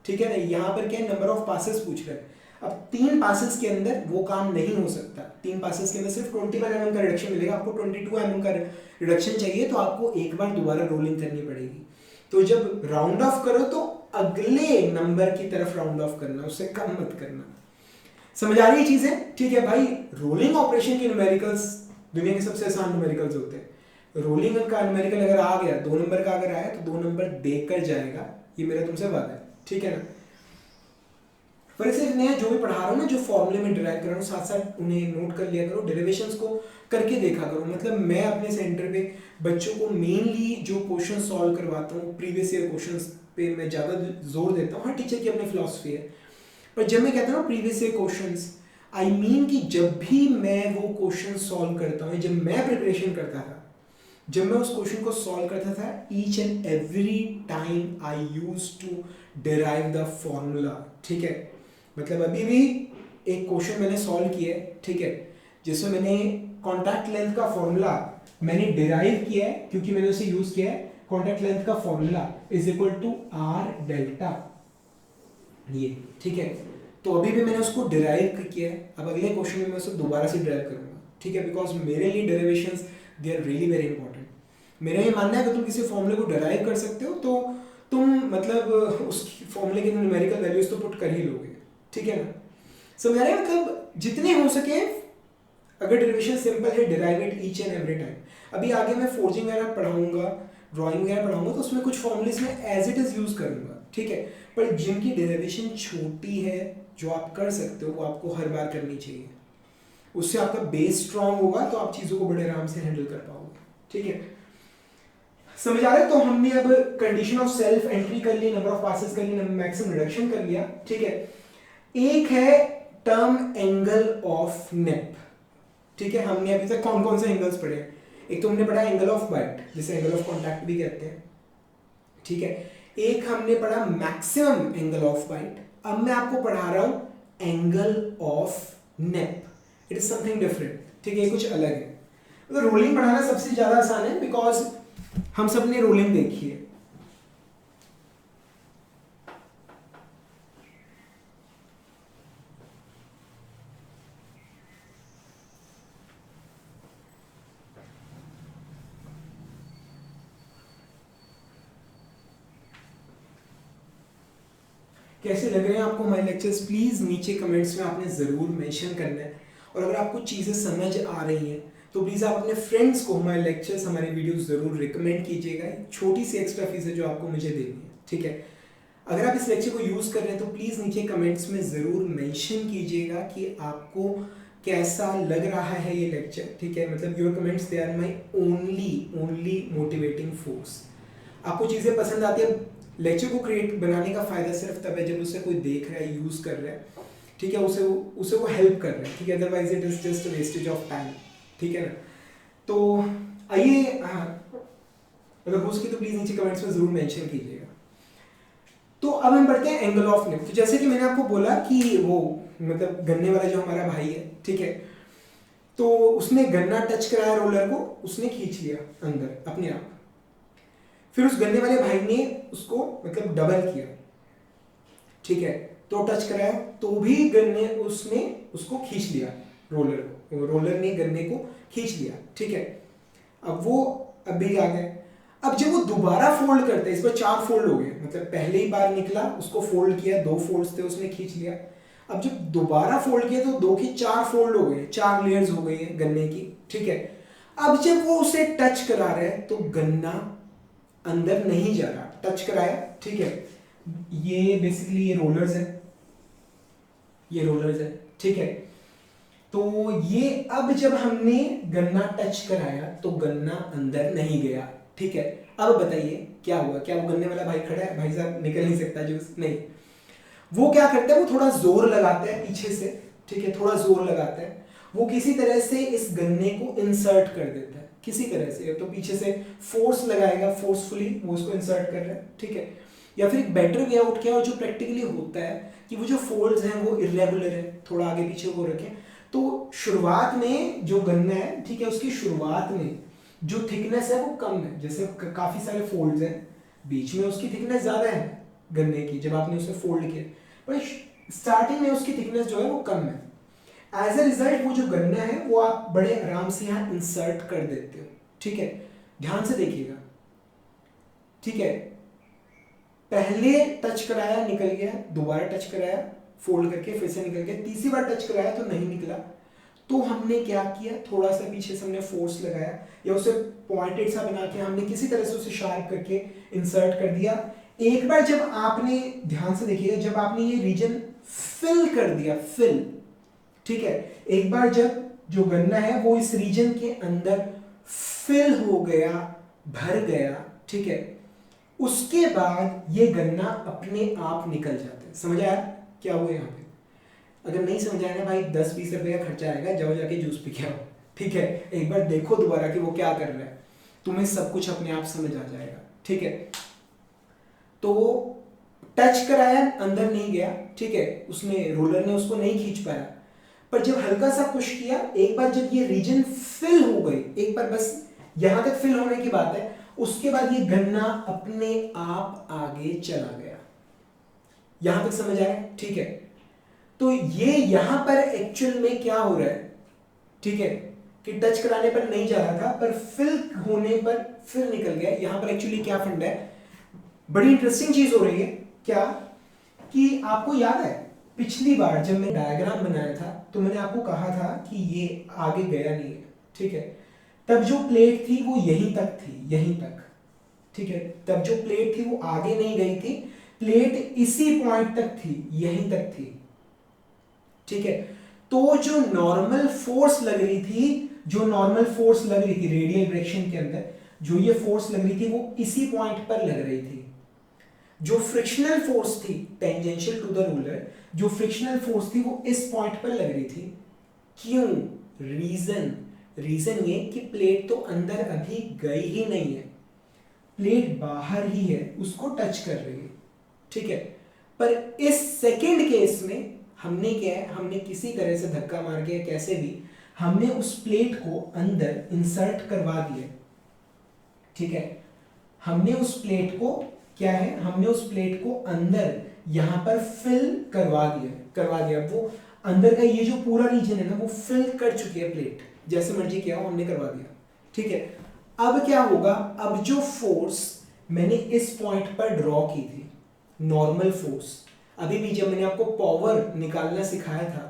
ठीक है ना, यहाँ पर क्या है, नंबर ऑफ पासेस पूछ रहे हैं। अब 3 पासेस के अंदर वो काम नहीं हो सकता, 3 पासेस के अंदर सिर्फ 21 mm का रिडक्शन मिलेगा, आपको 22 mm का रिडक्शन चाहिए, तो आपको एक बार दोबारा रोलिंग करनी पड़ेगी। तो जब राउंड ऑफ करो तो अगले नंबर की तरफ राउंड ऑफ करना, उससे कम मत करना। समझ आ रही है चीजें। ठीक है भाई, रोलिंग ऑपरेशन के न्यूमेरिकल्स दुनिया के सबसे आसान न्यूमेरिकल्स होते हैं। रोलिंग का न्यूमेरिकल अगर आ गया, 2 नंबर का अगर आया तो 2 नंबर देकर जाएगा, ये मेरा तुमसे वादा है। ठीक है ना, पर सिर्फ मैं जो भी पढ़ा रहा हूँ ना, जो फॉर्मूले में डिराइव कर रहा हूँ, साथ साथ उन्हें नोट कर लिया करो, डेरिवेशंस को करके देखा करो। मतलब मैं अपने सेंटर पे बच्चों को मेनली जो क्वेश्चन सॉल्व करवाता हूँ, प्रीवियस ईयर क्वेश्चंस पे मैं ज़्यादा जोर देता हूँ। हर टीचर की अपनी फिलॉसफी है, पर जब मैं कहता हूँ previous year questions, I mean कि जब भी मैं वो क्वेश्चन सॉल्व करता हूँ, जब मैं प्रिपरेशन करता था, जब मैं उस क्वेश्चन को सॉल्व करता था, each and every time I use to derive the formula. ठीक है, मतलब अभी भी एक क्वेश्चन मैंने सॉल्व किया है, ठीक है, जिसमें मैंने कॉन्टैक्ट लेंथ का फॉर्मूला मैंने डिराइव किया है, क्योंकि मैंने उसे यूज किया है। कॉन्टैक्ट लेंथ का formula is equal to R delta, ये ठीक है, तो अभी भी मैंने उसको डिराइव किया है। अब अगले क्वेश्चन में मैं उसको दोबारा से डिराइव करूंगा। ठीक है, बिकॉज मेरे लिए derivations they are really very important. मेरा ये मानना है कि तुम किसी फॉर्मूले को डिराइव कर सकते हो तो तुम मतलब उस फॉर्मूले के न्यूमेरिकल वैल्यूज तो पुट कर ही लोगे। ठीक है ना, समझ रहे हैं, मतलब जितने हो सके, अगर डेरिवेशन सिंपल है, derive it each and every time. अभी आगे मैं फोर्जिंग वगैरह पढ़ाऊंगा, ड्राइंग वगैरह पढ़ाऊंगा, तो उसमें कुछ फॉर्मूलेस में एज इट इज यूज करूंगा। ठीक है, पर जिनकी डेरिवेशन छोटी है, जो आप कर सकते हो, वो आपको हर बार करनी चाहिए। उससे आपका बेस स्ट्रांग होगा, तो आप चीजों को बड़े आराम से हैंडल कर पाओगे। ठीक है, समझ आ रहा है। तो हमने अब कंडीशन ऑफ सेल्फ एंट्री कर ली, नंबर ऑफ पासेस कर ली, मैक्सिमम रिडक्शन कर लिया। ठीक है, एक है टर्म एंगल ऑफ नेप। ठीक है, हमने अभी तक कौन कौन से एंगल्स पढ़े हैं? एक तो हमने पढ़ा एंगल ऑफ बाइट, जिसे एंगल ऑफ कॉन्टैक्ट भी कहते हैं। ठीक है, एक हमने पढ़ा मैक्सिमम एंगल ऑफ बाइट। अब मैं आपको पढ़ा रहा हूं angle of nip. It is something different. ठीक है, कुछ अलग है। तो रोलिंग पढ़ाना सबसे ज्यादा आसान है, बिकॉज हम सब ने रोलिंग देखी है। कैसे लग रहे हैं आपको हमारे लेक्चर्स? प्लीज नीचे कमेंट्स में आपने जरूर मेंशन करना है। और अगर आपको चीजें समझ आ रही हैं तो प्लीज़ आप अपने फ्रेंड्स को हमारे लेक्चर्स, हमारे वीडियोस ज़रूर रिकमेंड कीजिएगा। छोटी सी एक्स्ट्रा फीस है जो आपको मुझे देनी है, ठीक है। अगर आप इस लेक्चर को यूज़ कर रहे हैं तो प्लीज़ नीचे कमेंट्स में ज़रूर मेंशन कीजिएगा कि आपको कैसा लग रहा है ये लेक्चर, ठीक है। मतलब your comments they are my only motivating force. आपको चीज़ें पसंद आती है, लेक्चर को क्रिएट बनाने का फ़ायदा सिर्फ तब है जब उसे कोई देख रहा है, यूज़ कर रहा है, ठीक है, उसे वो हेल्प कर रहा है, ठीक है। Otherwise it is just wastage of time, ठीक है ना। तो आइए, हाँ, अगर हो सके तो प्लीज़ नीचे कमेंट्स में ज़रूर मेंशन कीजिएगा। तो अब हम बढ़ते हैं एंगल ऑफ निप। तो जैसे कि मैंने आपको बोला कि वो मतलब गन्ने वाला जो हमारा भाई है, ठीक है, तो उसने गन्ना टच कराया रोलर को, उसने खींच लिया अंदर अपने आप। फिर उस गन्ने वाले भाई ने उसको मतलब डबल किया, ठीक है, तो टच कराया तो भी गन्ने उसने उसको खींच लिया, रोलर ने गन्ने को खींच लिया, ठीक है। अब वो अभी आ गए। अब जब वो दोबारा फोल्ड करते हैं, इस बार 4 फोल्ड हो गए, मतलब पहले ही बार निकला, उसको फोल्ड किया, 2 फोल्ड्स थे, उसने खींच लिया। अब जब दोबारा फोल्ड किया तो 2 की 4 फोल्ड हो गए, 4 लेयर्स हो गई है गन्ने की, ठीक है। अब जब वो उसे टच करा रहे हैं तो गन्ना अंदर नहीं जा रहा, टच कराया, ठीक है। ये बेसिकली ये रोलर्स है, ठीक है। तो ये अब जब हमने गन्ना टच कराया तो गन्ना अंदर नहीं गया, ठीक है। अब बताइए क्या हुआ? क्या वो गन्ने वाला भाई खड़ा है, भाई साहब निकल नहीं सकता जूस? नहीं। वो क्या करता है, वो थोड़ा जोर लगाता है पीछे से, ठीक है, थोड़ा जोर लगाता है। वो किसी तरह से इस गन्ने को इंसर्ट कर देता है, किसी तरह से, तो पीछे से फोर्स लगाएगा, फोर्सफुली वो उसको इंसर्ट कर रहा है, ठीक है। या फिर एक बेटर वे आउट क्या, और जो प्रैक्टिकली होता है कि वो जो फोल्ड्स हैं वो इरेगुलर है, थोड़ा आगे पीछे हो रखे। तो शुरुआत में जो गन्ना है, ठीक है, उसकी शुरुआत में जो थिकनेस है वो कम है, जैसे काफी सारे फोल्ड्स हैं, बीच में उसकी थिकनेस ज्यादा है गन्ने की जब आपने उसे फोल्ड किया, पर स्टार्टिंग में उसकी थिकनेस जो है वो कम है। एज ए रिजल्ट वो जो गन्ना है वो आप बड़े आराम से यहाँ इंसर्ट कर देते हो, ठीक है। ध्यान से देखिएगा, ठीक है। पहले टच कराया, निकल गया, दोबारा टच कराया, फोल्ड करके फिर से निकल गया, तीसरी बार टच कराया तो नहीं निकला। तो हमने क्या किया, थोड़ा सा पीछे से हमने फोर्स लगाया, या उसे पॉइंटेड सा बना के हमने किसी तरह से उसे शार्प करके इंसर्ट कर दिया। एक बार जब आपने, ध्यान से देखिएगा, जब आपने ये रीजन फिल कर दिया, फिल, ठीक है, एक बार जब जो गन्ना है वो इस रीजन के अंदर फिल हो गया, भर गया, ठीक है, उसके बाद ये गन्ना अपने आप निकल जाता है। समझ आया क्या हुआ यहाँ पे? अगर नहीं समझ आया ना भाई, 10-20 रुपए का खर्चा आएगा, जाओ जाके जूस पी के आओ, ठीक है। एक बार देखो दोबारा कि वो क्या कर रहा है, तुम्हें सब कुछ अपने आप समझ आ जाएगा, ठीक है। तो टच कराया, अंदर नहीं गया, ठीक है, उसने, रोलर ने उसको नहीं खींच पाया। पर जब हल्का सा पुश किया, एक बार जब ये रीजन फिल हो गई, एक बार बस यहां तक फिल होने की बात है, उसके बाद ये गन्ना अपने आप आगे चला गया। यहां तक समझ आया, ठीक है। तो ये यहां पर एक्चुअल में क्या हो रहा है, ठीक है, कि टच कराने पर नहीं जा रहा था, पर फिल होने पर फिर निकल गया। यहां पर एक्चुअली क्या फंडा है, बड़ी इंटरेस्टिंग चीज हो रही है क्या, कि आपको याद है पिछली बार जब मैं डायग्राम बनाया था तो मैंने आपको कहा था कि ये आगे गया नहीं है, ठीक है। तब जो प्लेट थी वो यहीं तक थी, यहीं तक, ठीक है। तब जो प्लेट थी वो आगे नहीं गई थी, प्लेट इसी पॉइंट तक थी, यहीं तक थी, ठीक है। तो जो नॉर्मल फोर्स लग रही थी, रेडियल डायरेक्शन के अंदर जो ये फोर्स लग रही थी वो इसी पॉइंट पर लग रही थी। जो फ्रिक्शनल फोर्स थी टेंजेंशियल टू द रूलर, जो फ्रिक्शनल फोर्स थी वो इस पॉइंट पर लग रही थी। क्यों? रीजन ये कि प्लेट तो अंदर अभी गई ही नहीं है, प्लेट बाहर ही है, उसको टच कर रही है, ठीक है। पर इस सेकंड केस में हमने क्या है, हमने किसी तरह से धक्का मार के कैसे भी हमने उस प्लेट को अंदर इंसर्ट करवा दिया, ठीक है। हमने उस प्लेट को क्या है, हमने उस प्लेट को अंदर यहां पर फिल करवा दिया। वो अंदर का ये जो पूरा रीजन है ना वो फिल कर चुकी है प्लेट, जैसे मर्जी किया हो हमने करवा दिया, ठीक है। अब क्या होगा, अब जो फोर्स मैंने इस पॉइंट पर ड्रॉ की थी, नॉर्मल फोर्स, अभी भी जब मैंने आपको पावर निकालना सिखाया था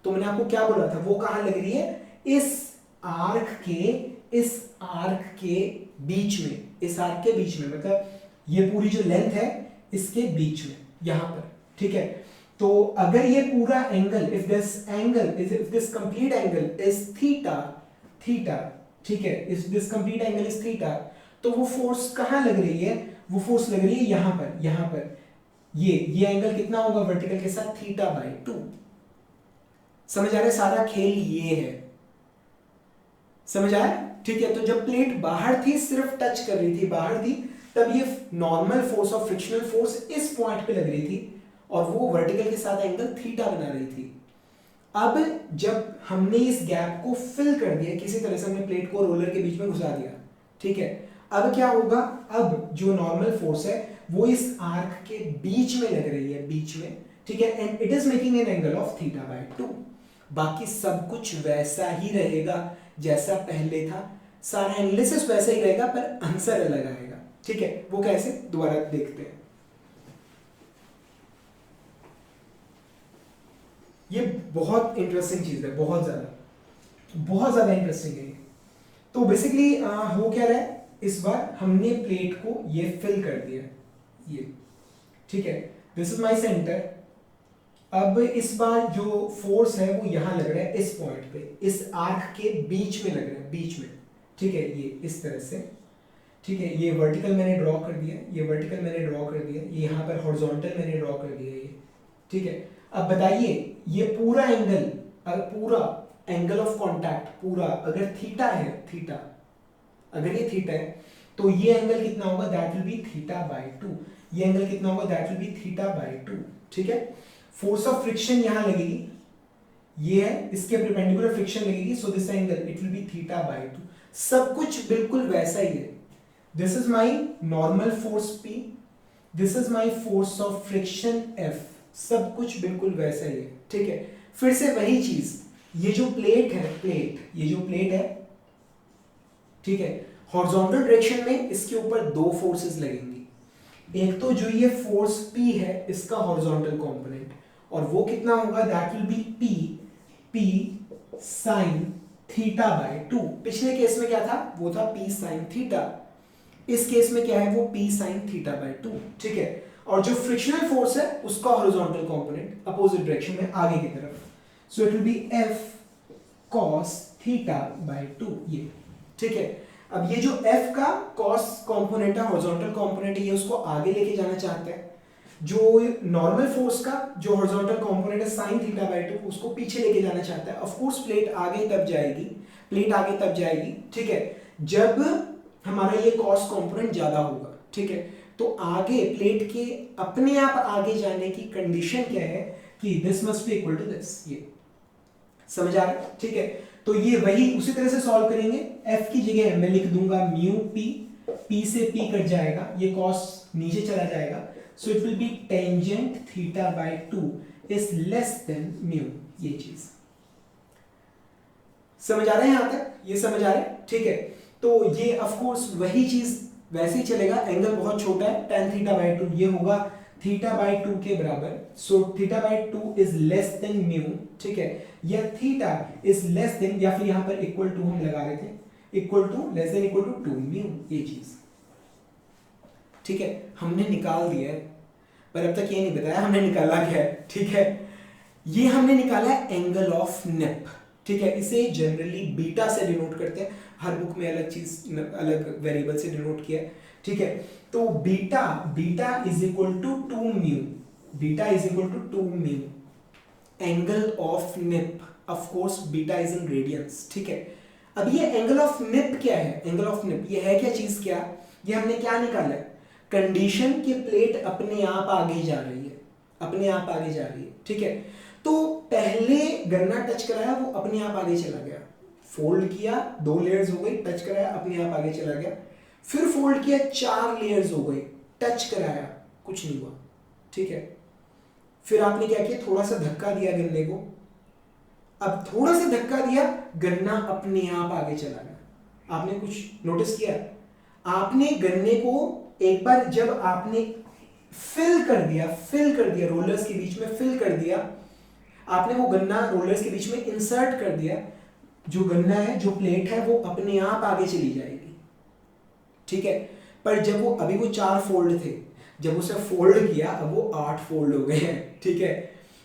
तो मैंने आपको क्या बोला था, वो कहां लग रही है, इस इस आर्क के बीच में, इस आर्क के बीच में, मतलब ये पूरी जो लेंथ है इसके बीच में यहां पर, ठीक है। तो अगर ये पूरा angle, if this complete angle is theta, ठीक है, if this complete angle is theta, तो वो फोर्स कहां लग रही है? वो फोर्स लग रही है यहां पर। ये एंगल कितना होगा वर्टिकल के साथ? θ/2। समझ आ रहा है? सारा खेल ये है, समझ आया? ठीक है। तो जब प्लेट बाहर थी, सिर्फ टच कर रही थी, बाहर थी, तब ये नॉर्मल फोर्स और फ्रिक्शनल फोर्स इस पॉइंट पे लग रही थी और वो वर्टिकल के साथ एंगल थीटा बना रही थी। अब जब हमने इस गैप को फिल कर दिया, किसी तरह से हमने प्लेट को रोलर के बीच में घुसा दिया, ठीक है, अब क्या होगा? अब जो नॉर्मल फोर्स है वो इस आर्क के बीच में लग रही है, बीच में, ठीक है, and it is making an angle of θ/2। बाकी सब कुछ वैसा ही रहेगा जैसा पहले था, सारा एनालिसिस वैसा ही रहेगा, पर आंसर अलग आएगा, ठीक है। वो कैसे? दोबारा देखते हैं। ये बहुत इंटरेस्टिंग चीज है, बहुत ज्यादा इंटरेस्टिंग है। तो बेसिकली हो क्या रहा है, इस बार हमने प्लेट को ये फिल कर दिया, ये, ठीक है, दिस इज माय सेंटर। अब इस बार जो फोर्स है वो यहां लग रहा है, इस पॉइंट पे, इस आर्क के बीच में लग रहा है, बीच में, ठीक है, ये इस तरह से, ठीक है। ये वर्टिकल मैंने ड्रॉ कर दिया, ये वर्टिकल मैंने ड्रॉ कर दिया, ये यहाँ पर हॉरिजॉन्टल मैंने ड्रॉ कर दिया, ये, ठीक है। अब बताइए, ये पूरा एंगल, पूरा एंगल ऑफ कांटेक्ट पूरा अगर थीटा है, थीटा, अगर ये थीटा है, तो ये एंगल कितना होगा? That will be θ/2। ये एंगल कितना होगा? दैट विल बी θ/2, ठीक है। फोर्स ऑफ फ्रिक्शन यहां लगेगी, ये है, इसके परपेंडिकुलर फ्रिक्शन लगेगी, so this angle it will be θ/2। सब कुछ बिल्कुल वैसा ही है। This is my normal force P, this is my force of friction F, सब कुछ बिल्कुल वैसा ही है, ठीक है। फिर से वही चीज, ये जो प्लेट है, ये जो प्लेट है, ठीक है, हॉरिजॉन्टल डायरेक्शन में इसके ऊपर दो फोर्सेस लगेंगी। एक तो जो ये फोर्स P है, इसका हॉरिजॉन्टल कंपोनेंट, और वो कितना होगा? That will B P sin θ/2। पिछले केस में क्या था? वो था P sin θ। इस केस में क्या है? वो P sin θ/2, ठीक है। और जो फ्रिक्शनल फोर्स है उसका हॉरिजॉन्टल कंपोनेंट अपोजिट डायरेक्शन में, आगे की तरफ, सो it will B F cos θ/2, ये, ठीक है। अब ये जो F का cos कंपोनेंट है, हॉरिजॉन्टल कंपोनेंट है, ये उसको आगे लेके जाना चाहता है। जो नॉर्मल फोर्स का जो हॉरिजॉन्टल कंपोनेंट है sin θ/2, उसको पीछे लेके जाना चाहता है। ऑफ कोर्स प्लेट आगे तब जाएगी, ठीक है, जब हमारा ये cos कंपोनेंट ज्यादा होगा, ठीक है। तो आगे प्लेट के अपने आप आगे जाने की कंडीशन क्या है कि this must be equal to this, ये समझ आ रहा है, ठीक है। तो ये वही उसी तरह से सॉल्व करेंगे। F की जगह मैं लिख दूंगा μp से p कट जाएगा, ये cos नीचे चला जाएगा, so it will be tangent θ/2 is less than mu, ये चीज समझ आ रहा है यहां तक? ये समझ आ रहा है, ठीक है। तो ये ऑफ कोर्स वही चीज वैसे ही चलेगा, एंगल बहुत छोटा है, tan θ/2 ये होगा θ/2 के बराबर, सो θ/2 इज लेस देन म्यू, ठीक है, या थीटा इज लेस देन, या फिर यहां पर इक्वल टू हम लगा रहे थे, equal to, less than equal to 2 mu, ये चीज, ठीक है, हमने निकाल दिया है। पर अब तक ये नहीं बताया हमने निकाला क्या है, ठीक है। ये हमने निकाला है एंगल ऑफ नेप, ठीक है। इसे जनरली बीटा से डिनोट करते हैं, हर बुक में अलग चीज, अलग वेरिएबल से डिनोट किया है, ठीक है। तो beta is equal to 2 mu, beta is equal to 2 mu angle of nip, of course beta is in radians, ठीक है। अब ये एंगल ऑफ नेप क्या है? एंगल ऑफ नेप ये है क्या चीज? क्या ये हमने क्या निकाला है? कंडीशन की प्लेट अपने आप आगे जा रही है, अपने आप आगे जा रही है, ठीक है। तो पहले गन्ना टच कराया, वो अपने आप आगे चला गया, फोल्ड किया, 2 लेयर्स हो गई, टच कराया, अपने आप आगे चला गया, फिर फोल्ड किया, 4 लेयर्स हो गई, टच कराया, कुछ नहीं हुआ, ठीक है। फिर आपने क्या किया? थोड़ा सा धक्का दिया गन्ने को, अब थोड़ा सा धक्का दिया, गन्ना अपने आप आगे चला गया। आपने कुछ नोटिस किया? आपने गन्ने को एक बार जब आपने फिल कर दिया रोलर्स के बीच में, फिल कर दिया आपने, वो गन्ना रोलर्स के बीच में इंसर्ट कर दिया, जो गन्ना है, जो प्लेट है, वो अपने आप आगे चली जाएगी, ठीक है। पर जब वो अभी वो 4 फोल्ड थे, जब उसे फोल्ड किया अब वो 8 फोल्ड हो गए हैं, ठीक है।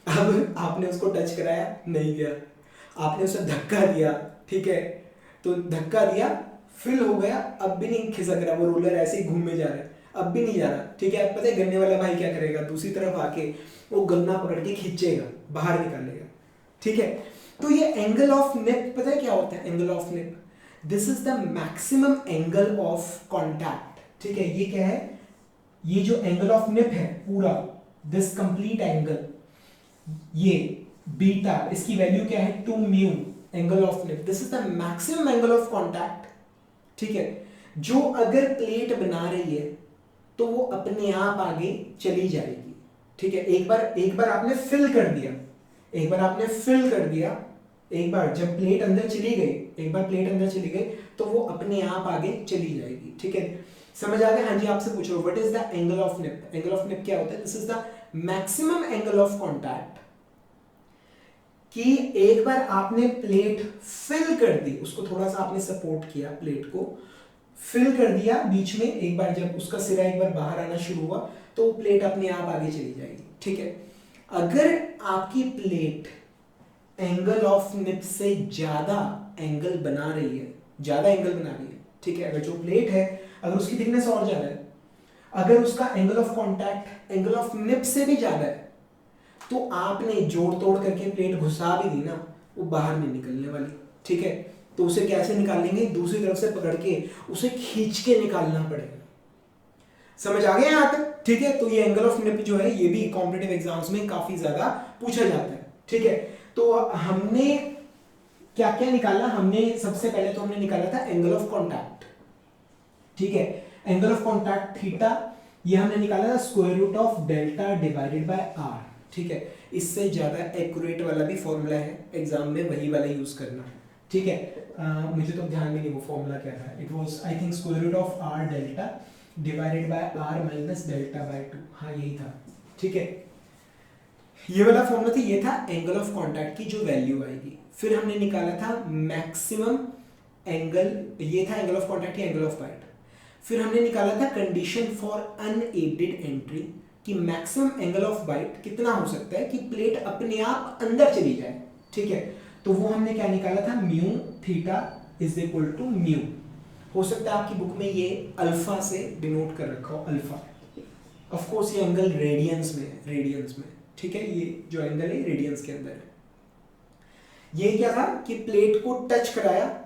अब आपने उसको टच कराया, नहीं किया, आपने उसे धक्का दिया, ठीक है, तो धक्का दिया, फिल हो गया, अब भी नहीं खिसक रहा, वो रोलर ऐसे ही घूमे जा रहा है, अब भी नहीं जा रहा, ठीक है। पता है गन्ने वाला भाई क्या करेगा, दूसरी तरफ आके वो गन्ना पकड़ के खींचेगा, बाहर निकालेगा, ठीक है। तो ये एंगल ऑफ निप पता है क्या होता है, angle of nib, this is the maximum angle of contact, ठीक है। ये क्या है, ये जो एंगल ऑफ निप है पूरा, दिस कंप्लीट एंगल, ये बीटा, इसकी वैल्यू क्या है 2 mu, angle of nib, this is the maximum angle of contact, ठीक है। जो अगर प्लेट बना रही है तो वो अपने आप आगे चली जाएगी, ठीक है। एक बार आपने फिल कर दिया, एक बार आपने फिल कर दिया, एक बार जब प्लेट अंदर चली गई, एक बार प्लेट अंदर चली गई तो वो अपने आप आगे चली जाएगी, ठीक है। समझ आ गया? हाँ जी, आपसे पूछ रहा हूं what is the angle of nip. Angle of nip क्या होता है, this is the maximum angle of contact, कि एक बार आपने प्लेट फिल कर दी, उसको थोड़ा सा आपने सपोर्ट किया, प्लेट को फिल कर दिया बीच में, एक बार जब उसका सिरा एक बार बाहर आना शुरू हुआ तो वो प्लेट अपने आप आगे चली जाएगी, ठीक है। अगर आपकी प्लेट एंगल ऑफ निप से ज्यादा एंगल बना रही है, ज्यादा एंगल बना रही है, ठीक है, अगर जो प्लेट है अगर उसकी थिकनेस और ज्यादा है, अगर उसका angle of contact angle of nip से भी ज्यादा है, तो आपने जोड़ तोड़ करके प्लेट घुसा भी दी ना, वो बाहर नहीं निकलने वाली, ठीक है। तो उसे कैसे निकालेंगे, दूसरी तरफ से पकड़ के उसे खींच के निकालना पड़ेगा। समझ आ गया यहां तक, ठीक है। तो ये एंगल ऑफ निप जो है ये भी कॉम्पिटिटिव एग्जाम्स में काफी ज्यादा पूछा जाता है, ठीक है। तो हमने क्या क्या निकाला, हमने सबसे पहले तो हमने निकाला था एंगल ऑफ कॉन्टैक्ट, ठीक है। एंगल ऑफ कॉन्टैक्ट थीटा, ये हमने निकाला था square root of delta divided by R, ठीक है। इससे ज्यादा एक्यूरेट वाला भी फॉर्मूला है, एग्जाम में वही वाला यूज करना, ठीक है। मुझे तो ध्यान में नहीं वो फॉर्मूला क्या था, it was I think square root of R delta divided by R minus delta by 2, हाँ यही था, ठीक है। ये वाला फॉर्मूला था, ये था एंगल ऑफ कॉन्टैक्ट की जो वैल्यू आएगी। फिर हमने निकाला था मैक्सिमम एंगल, ये था एंगल ऑफ कॉन्टैक्ट या एंगल ऑफ बाइट। फिर हमने निकाला था कंडीशन फॉर अनएडेड एंट्री, कि मैक्सिमम एंगल ऑफ बाइट कितना हो सकता है कि प्लेट अपने आप अंदर चली जाए, ठीक है। तो वो हमने क्या निकाला था, mu theta is equal to mu, हो सकता है आपकी बुक में ये अल्फा से डिनोट कर रखा हो, अल्फा। ऑफ कोर्स ये एंगल रेडियंस में है, रेडियंस में, ठीक है। ये जो एंगल है रेडियंस के अंदर है। ये क्या था कि प्लेट को टच कराया,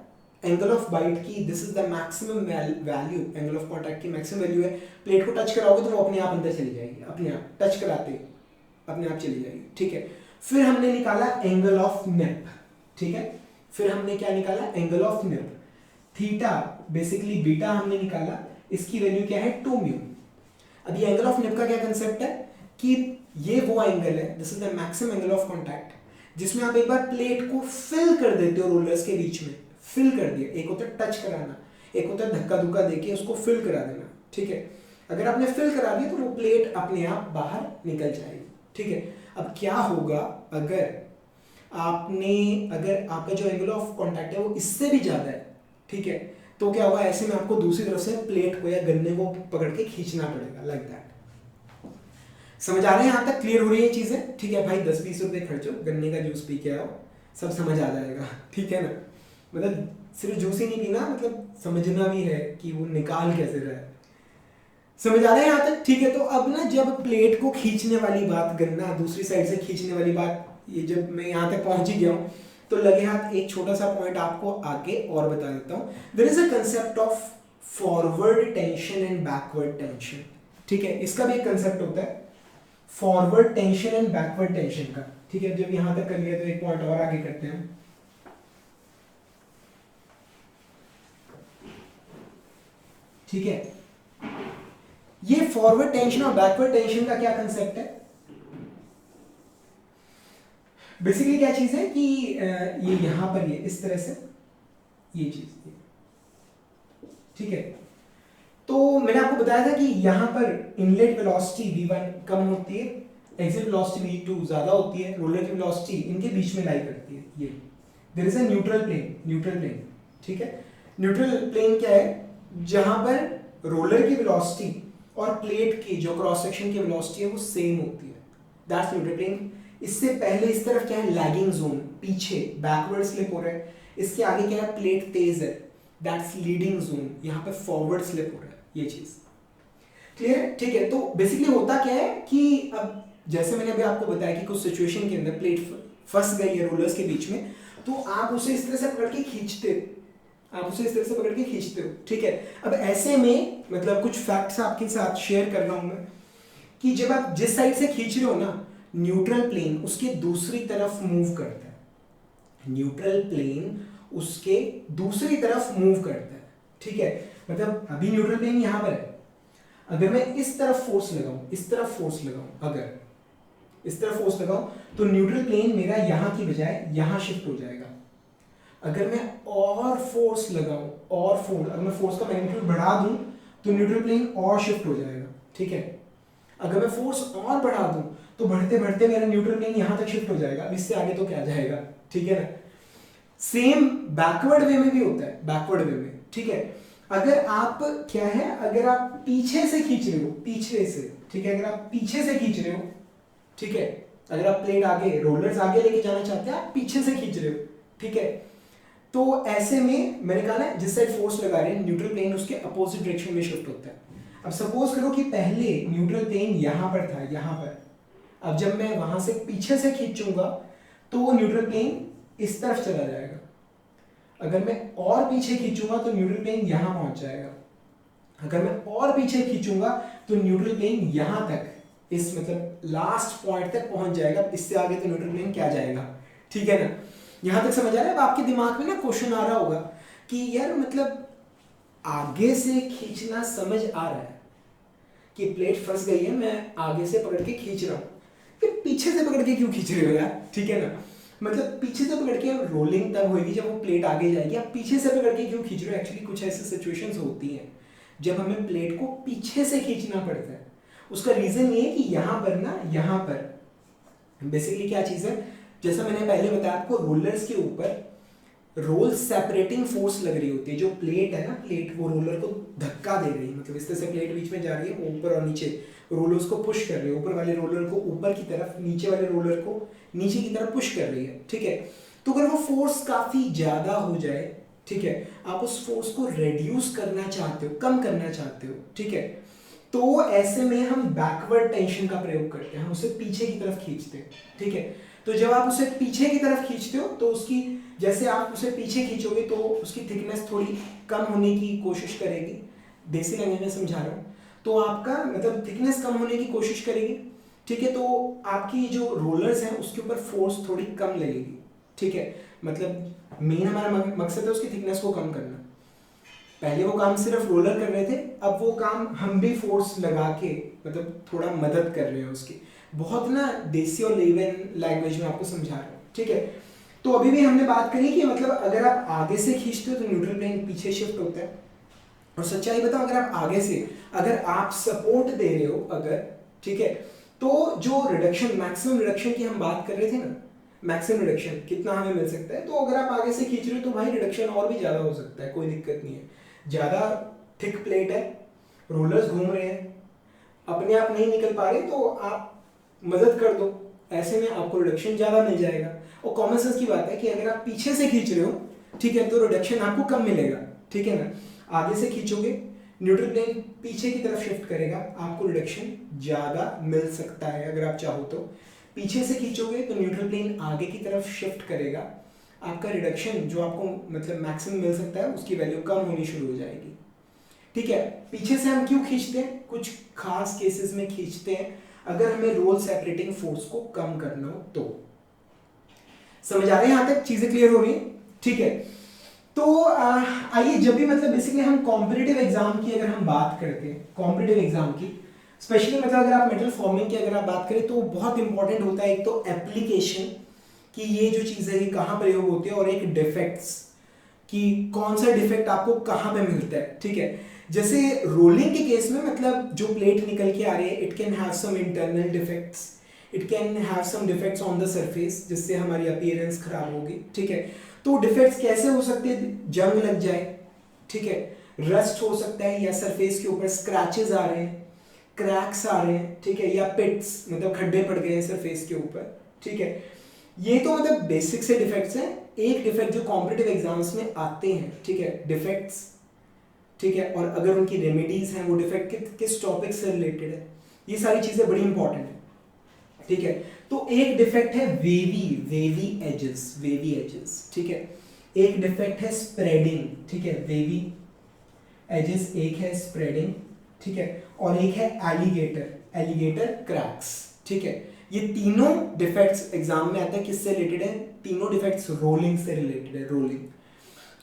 एंगल ऑफ बाइट की, this is the maximum value, angle of contact की मैक्सिमम वैल्यू है। प्लेट को टच कराओगे तो वो अपने आप अंदर चली जाएगी, अपने आप टच कराते अपने आप चली जाएगी, ठीक है। फिर हमने निकाला एंगल ऑफ निप, ठीक है। फिर हमने क्या निकाला, angle of nib theta, basically beta हमने निकाला, इसकी वैल्यू क्या है 2 म्यू। अब ये एंगल ऑफ निप का क्या कंसेप्ट है कि ये वो एंगल है, this is the maximum angle of contact, जिसमें आप एक बार प्लेट को फिल कर देते हो रोलर्स के बीच में, फिल कर दिया, एक होता है टच कराना, एक होता है धक्का धुक्का देके उसको फिल करा देना, ठीक है। अगर आपने फिल करा दिया तो वो प्लेट अपने आप बाहर निकल जाएगी, ठीक है। अब क्या होगा अगर आपका जो एंगल ऑफ कॉन्टैक्ट है वो इससे भी ज्यादा है, ठीक है, तो क्या होगा, ऐसे में आपको दूसरी तरफ से प्लेट को या गन्ने को पकड़ के खींचना पड़ेगा, लाइक दैट। समझ आ रहे हैं, यहां तक क्लियर हो रही है चीजें, ठीक है भाई। 10-20 रुपए खर्चो, गन्ने का जूस पी के आओ, सब समझ आ जाएगा, ठीक है ना। मतलब सिर्फ जूस ही नहीं पीना, मतलब समझना भी है कि वो निकाल कैसे रहा है। समझ आ रहा है यहाँ तक, ठीक है। तो अब ना जब प्लेट को खींचने वाली बात, गन्ना दूसरी साइड से खींचने वाली बात, ये जब मैं यहाँ तक पहुंच ही गया हूँ तो लगे हाथ एक छोटा सा पॉइंट आपको आगे और बता देता हूँ। There is a concept of forward tension and backward tension, ठीक है। इसका भी एक कंसेप्ट होता है forward tension and backward tension का, ठीक है। जब यहाँ तक कर लिया तो एक पॉइंट और आगे करते हैं, ठीक है। ये फॉरवर्ड टेंशन और बैकवर्ड टेंशन का क्या कंसेप्ट है, बेसिकली क्या चीज है कि ये यहां पर ये इस तरह से ये चीज, ठीक है। तो मैंने आपको बताया था कि यहां पर इनलेट वेलोसिटी v1 कम होती है, एग्जिट वेलोसिटी v2 ज्यादा होती है, रोलर की वेलोसिटी इनके बीच में लाई करती है, ये there is a neutral plane, ठीक है। न्यूट्रल प्लेन क्या है, जहां पर रोलर की वेलोसिटी और प्लेट की जो क्रॉस सेक्शन की वेलोसिटी है वो सेम होती है, दैट्स न्यूट्रल प्लेन। इससे पहले इस तरफ क्या है, लैगिंग जोन, पीछे बैकवर्ड स्लिप हो रहा है। इसके आगे क्या है, प्लेट तेज है, दैट्स लीडिंग जोन, यहाँ पे फॉरवर्ड स्लिप हो रहा है, ये चीज क्लियर है, ठीक है। तो बेसिकली होता क्या है कि अब जैसे मैंने अभी आपको बताया कि कुछ सिचुएशन के अंदर प्लेट फंस गई है रोलर्स के बीच में, तो आप उसे इस तरह से पकड़ के खींचते हो, ठीक है। अब ऐसे में मतलब कुछ फैक्ट्स आपके साथ शेयर कर रहा हूं मैं कि जब आप जिस साइड से खींच रहे हो ना, न्यूट्रल प्लेन उसके दूसरी तरफ मूव करता है, ठीक है। मतलब अभी न्यूट्रल प्लेन यहां पर है, अगर मैं इस तरफ फोर्स लगाऊं, अगर इस तरफ फोर्स लगाऊं तो न्यूट्रल प्लेन मेरा यहां की बजाय यहां शिफ्ट हो जाएगा। अगर मैं और फोर्स लगाऊं, अगर मैं फोर्स का मैग्नीट्यूड बढ़ा दूं तो न्यूट्रल प्लेन और शिफ्ट हो जाएगा, ठीक है। अगर मैं फोर्स और बढ़ा दूं तो बढ़ते बढ़ते मेरा न्यूट्रल प्लेन यहां तक शिफ्ट हो जाएगा, अब इससे आगे तो क्या जाएगा, ठीक है ना। सेम बैकवर्ड वे में भी होता है, बैकवर्ड वे में, ठीक है। अगर आप क्या है, अगर आप पीछे से खींच रहे हो, ठीक है, अगर आप पीछे से खींच रहे हो, ठीक है, अगर आप प्लेट आगे, रोलर्स आगे लेके जाना चाहते हैं, आप पीछे से खींच रहे हो, ठीक है, तो ऐसे में मैंने कहा ना जिस साइड फोर्स लगा रहे हैं न्यूट्रल प्लेन उसके अपोजिट डायरेक्शन में शिफ्ट होता है। अब सपोज करो कि पहले न्यूट्रल प्लेन यहां पर था, यहां पर, अब जब मैं वहां से पीछे से खींचूंगा तो वो न्यूट्रल प्लेन इस तरफ चला जाएगा। अगर मैं और पीछे खींचूंगा तो न्यूट्रल प्लेन यहां पहुंच जाएगा। अगर मैं और पीछे खींचूंगा तो न्यूट्रल प्लेन यहां तक, इस मतलब लास्ट पॉइंट तक पहुंच जाएगा, इससे आगे तो न्यूट्रल प्लेन क्या जाएगा, ठीक है ना। यहां तक समझ आ रहा है। अब आपके दिमाग में ना क्वेश्चन आ रहा होगा कि यार मतलब आगे से खींचना समझ आ रहा है कि प्लेट फंस गई है, मैं आगे से पकड़ के खींच रहा हूं, कि पीछे से पकड़ के क्यों खींच रहे हो यार, ठीक है ना। मतलब पीछे से पकड़ के रोलिंग तब होगी जब वो प्लेट आगे जाएगी, आप पीछे से पकड़ के क्यों खींच रहे हो। एक्चुअली कुछ ऐसी सिचुएशंस होती हैं जब हमें प्लेट को पीछे से खींचना पड़ता है। उसका रीजन ये है कि यहाँ पर बेसिकली क्या चीज है, जैसा मैंने पहले बताया आपको, रोलर्स के ऊपर रोल सेपरेटिंग फोर्स लग रही होती है। जो प्लेट है ना, प्लेट वो रोलर को धक्का दे रही है, मतलब इस तरह से प्लेट बीच में जा रही है, ऊपर और नीचे रोलर्स को पुश कर रही है, ऊपर वाले रोलर को ऊपर की तरफ, नीचे वाले रोलर को नीचे की तरफ पुश कर रही है, ठीक है। तो अगर वो फोर्स काफी ज्यादा हो जाए, ठीक है, आप उस फोर्स को रिड्यूस करना चाहते हो, कम करना चाहते हो, ठीक है, तो ऐसे में हम बैकवर्ड टेंशन का प्रयोग करते हैं, हम उसे पीछे की तरफ खींचते हैं, ठीक है। तो जब आप उसे पीछे की तरफ खींचते हो तो उसकी, जैसे आप उसे पीछे खींचोगे तो उसकी थिकनेस थोड़ी कम होने की कोशिश करेगी, देसी लैंग्वेज में समझा रहा हूँ। तो आपका मतलब थिकनेस कम होने की कोशिश करेगी, ठीक है। तो आपकी जो रोलर्स हैं उसके ऊपर फोर्स थोड़ी कम लगेगी, ठीक है। मतलब मेन हमारा मकसद है उसकी थिकनेस को कम करना। पहले वो काम सिर्फ रोलर कर रहे थे, अब वो काम हम भी फोर्स लगा के मतलब थोड़ा मदद कर रहे हैं उसकी। बहुत ना देसी और लेवन लैंग्वेज में आपको समझा रहा हूँ, ठीक है। तो अभी भी हमने बात करी कि मतलब अगर आप आगे से खींचते हो तो न्यूट्रल प्लेन पीछे शिफ्ट होता है। और सच्चाई बताओ, अगर आप आगे से, अगर आप सपोर्ट दे रहे हो अगर, ठीक है, तो जो रिडक्शन, मैक्सिमम रिडक्शन की हम बात कर रहे थे ना, मैक्सिमम रिडक्शन कितना हमें मिल सकता है, तो अगर आप आगे से खींच रहे हो तो भाई रिडक्शन और भी ज्यादा हो सकता है, कोई दिक्कत नहीं है। ज्यादा थिक प्लेट है, रोलर्स घूम रहे हैं, अपने आप नहीं निकल पा रहे, तो आप मदद कर दो, ऐसे में आपको रिडक्शन ज्यादा मिल जाएगा। और कॉमन सेंस की बात है कि अगर आप पीछे से खींच रहे हो, ठीक है, तो रिडक्शन आपको कम मिलेगा, ठीक है ना। आगे से खींचोगे, न्यूट्रल प्लेन पीछे की तरफ शिफ्ट करेगा, आपको रिडक्शन ज्यादा मिल सकता है अगर आप चाहो तो। पीछे से खींचोगे तो न्यूट्रल प्लेन आगे की तरफ शिफ्ट करेगा, आपका रिडक्शन जो आपको मतलब मैक्सिमम मिल सकता है उसकी वैल्यू कम होनी शुरू हो जाएगी, ठीक है। पीछे से हम क्यों खींचते हैं, कुछ खास केसेस में खींचते हैं अगर हमें रोल सेपरेटिंग फोर्स को कम करना हो तो। समझ आ रहे हैं, यहां तक चीजें क्लियर हो रही हैं, ठीक है। तो आइए, जब भी मतलब बेसिकली हम कॉम्पिटिटिव एग्जाम की अगर हम बात करते हैं, कॉम्पिटिटिव एग्जाम की स्पेशली मतलब अगर आप मेटल फॉर्मिंग की अगर आप बात करें तो बहुत इंपॉर्टेंट होता है एक तो एप्लीकेशन, कि ये जो चीज़ है ये कहाँ प्रयोग होती है, और एक डिफेक्ट्स, कि कौन सा डिफेक्ट आपको कहाँ पे मिलता है, ठीक है। जैसे रोलिंग के केस में मतलब जो प्लेट निकल के आ रही है, it can have some internal defects, it can have some defects on the surface जिससे हमारी अपीयरेंस खराब होगी, ठीक है। तो डिफेक्ट्स कैसे हो सकते हैं, जंग लग जाए, ठीक है, रस्ट हो सकता है, या सरफेस के ऊपर स्क्रैचेस आ रहे हैं, क्रैक्स आ रहे हैं, ठीक है, या पिट्स मतलब खड्डे पड़ गए हैं सरफेस के ऊपर, ठीक है। ये तो मतलब बेसिक से डिफेक्ट्स हैं। एक डिफेक्ट जो कॉम्पिटिटिव एग्जाम्स में आते हैं, ठीक है, डिफेक्ट्स, ठीक है, और अगर उनकी रेमेडीज हैं, वो डिफेक्ट किस टॉपिक से रिलेटेड है, ये सारी चीजें बड़ी इंपॉर्टेंट है, ठीक है। तो एक डिफेक्ट है वेवी एजेस, ठीक है। एक डिफेक्ट है स्प्रेडिंग, ठीक है, वेवी एजेस एक है स्प्रेडिंग, ठीक है, और एक है एलिगेटर क्रैक्स, ठीक है। ये तीनों डिफेक्ट्स एग्जाम में आते हैं, किससे रिलेटेड है, तीनों डिफेक्ट्स रोलिंग से रिलेटेड है, रोलिंग।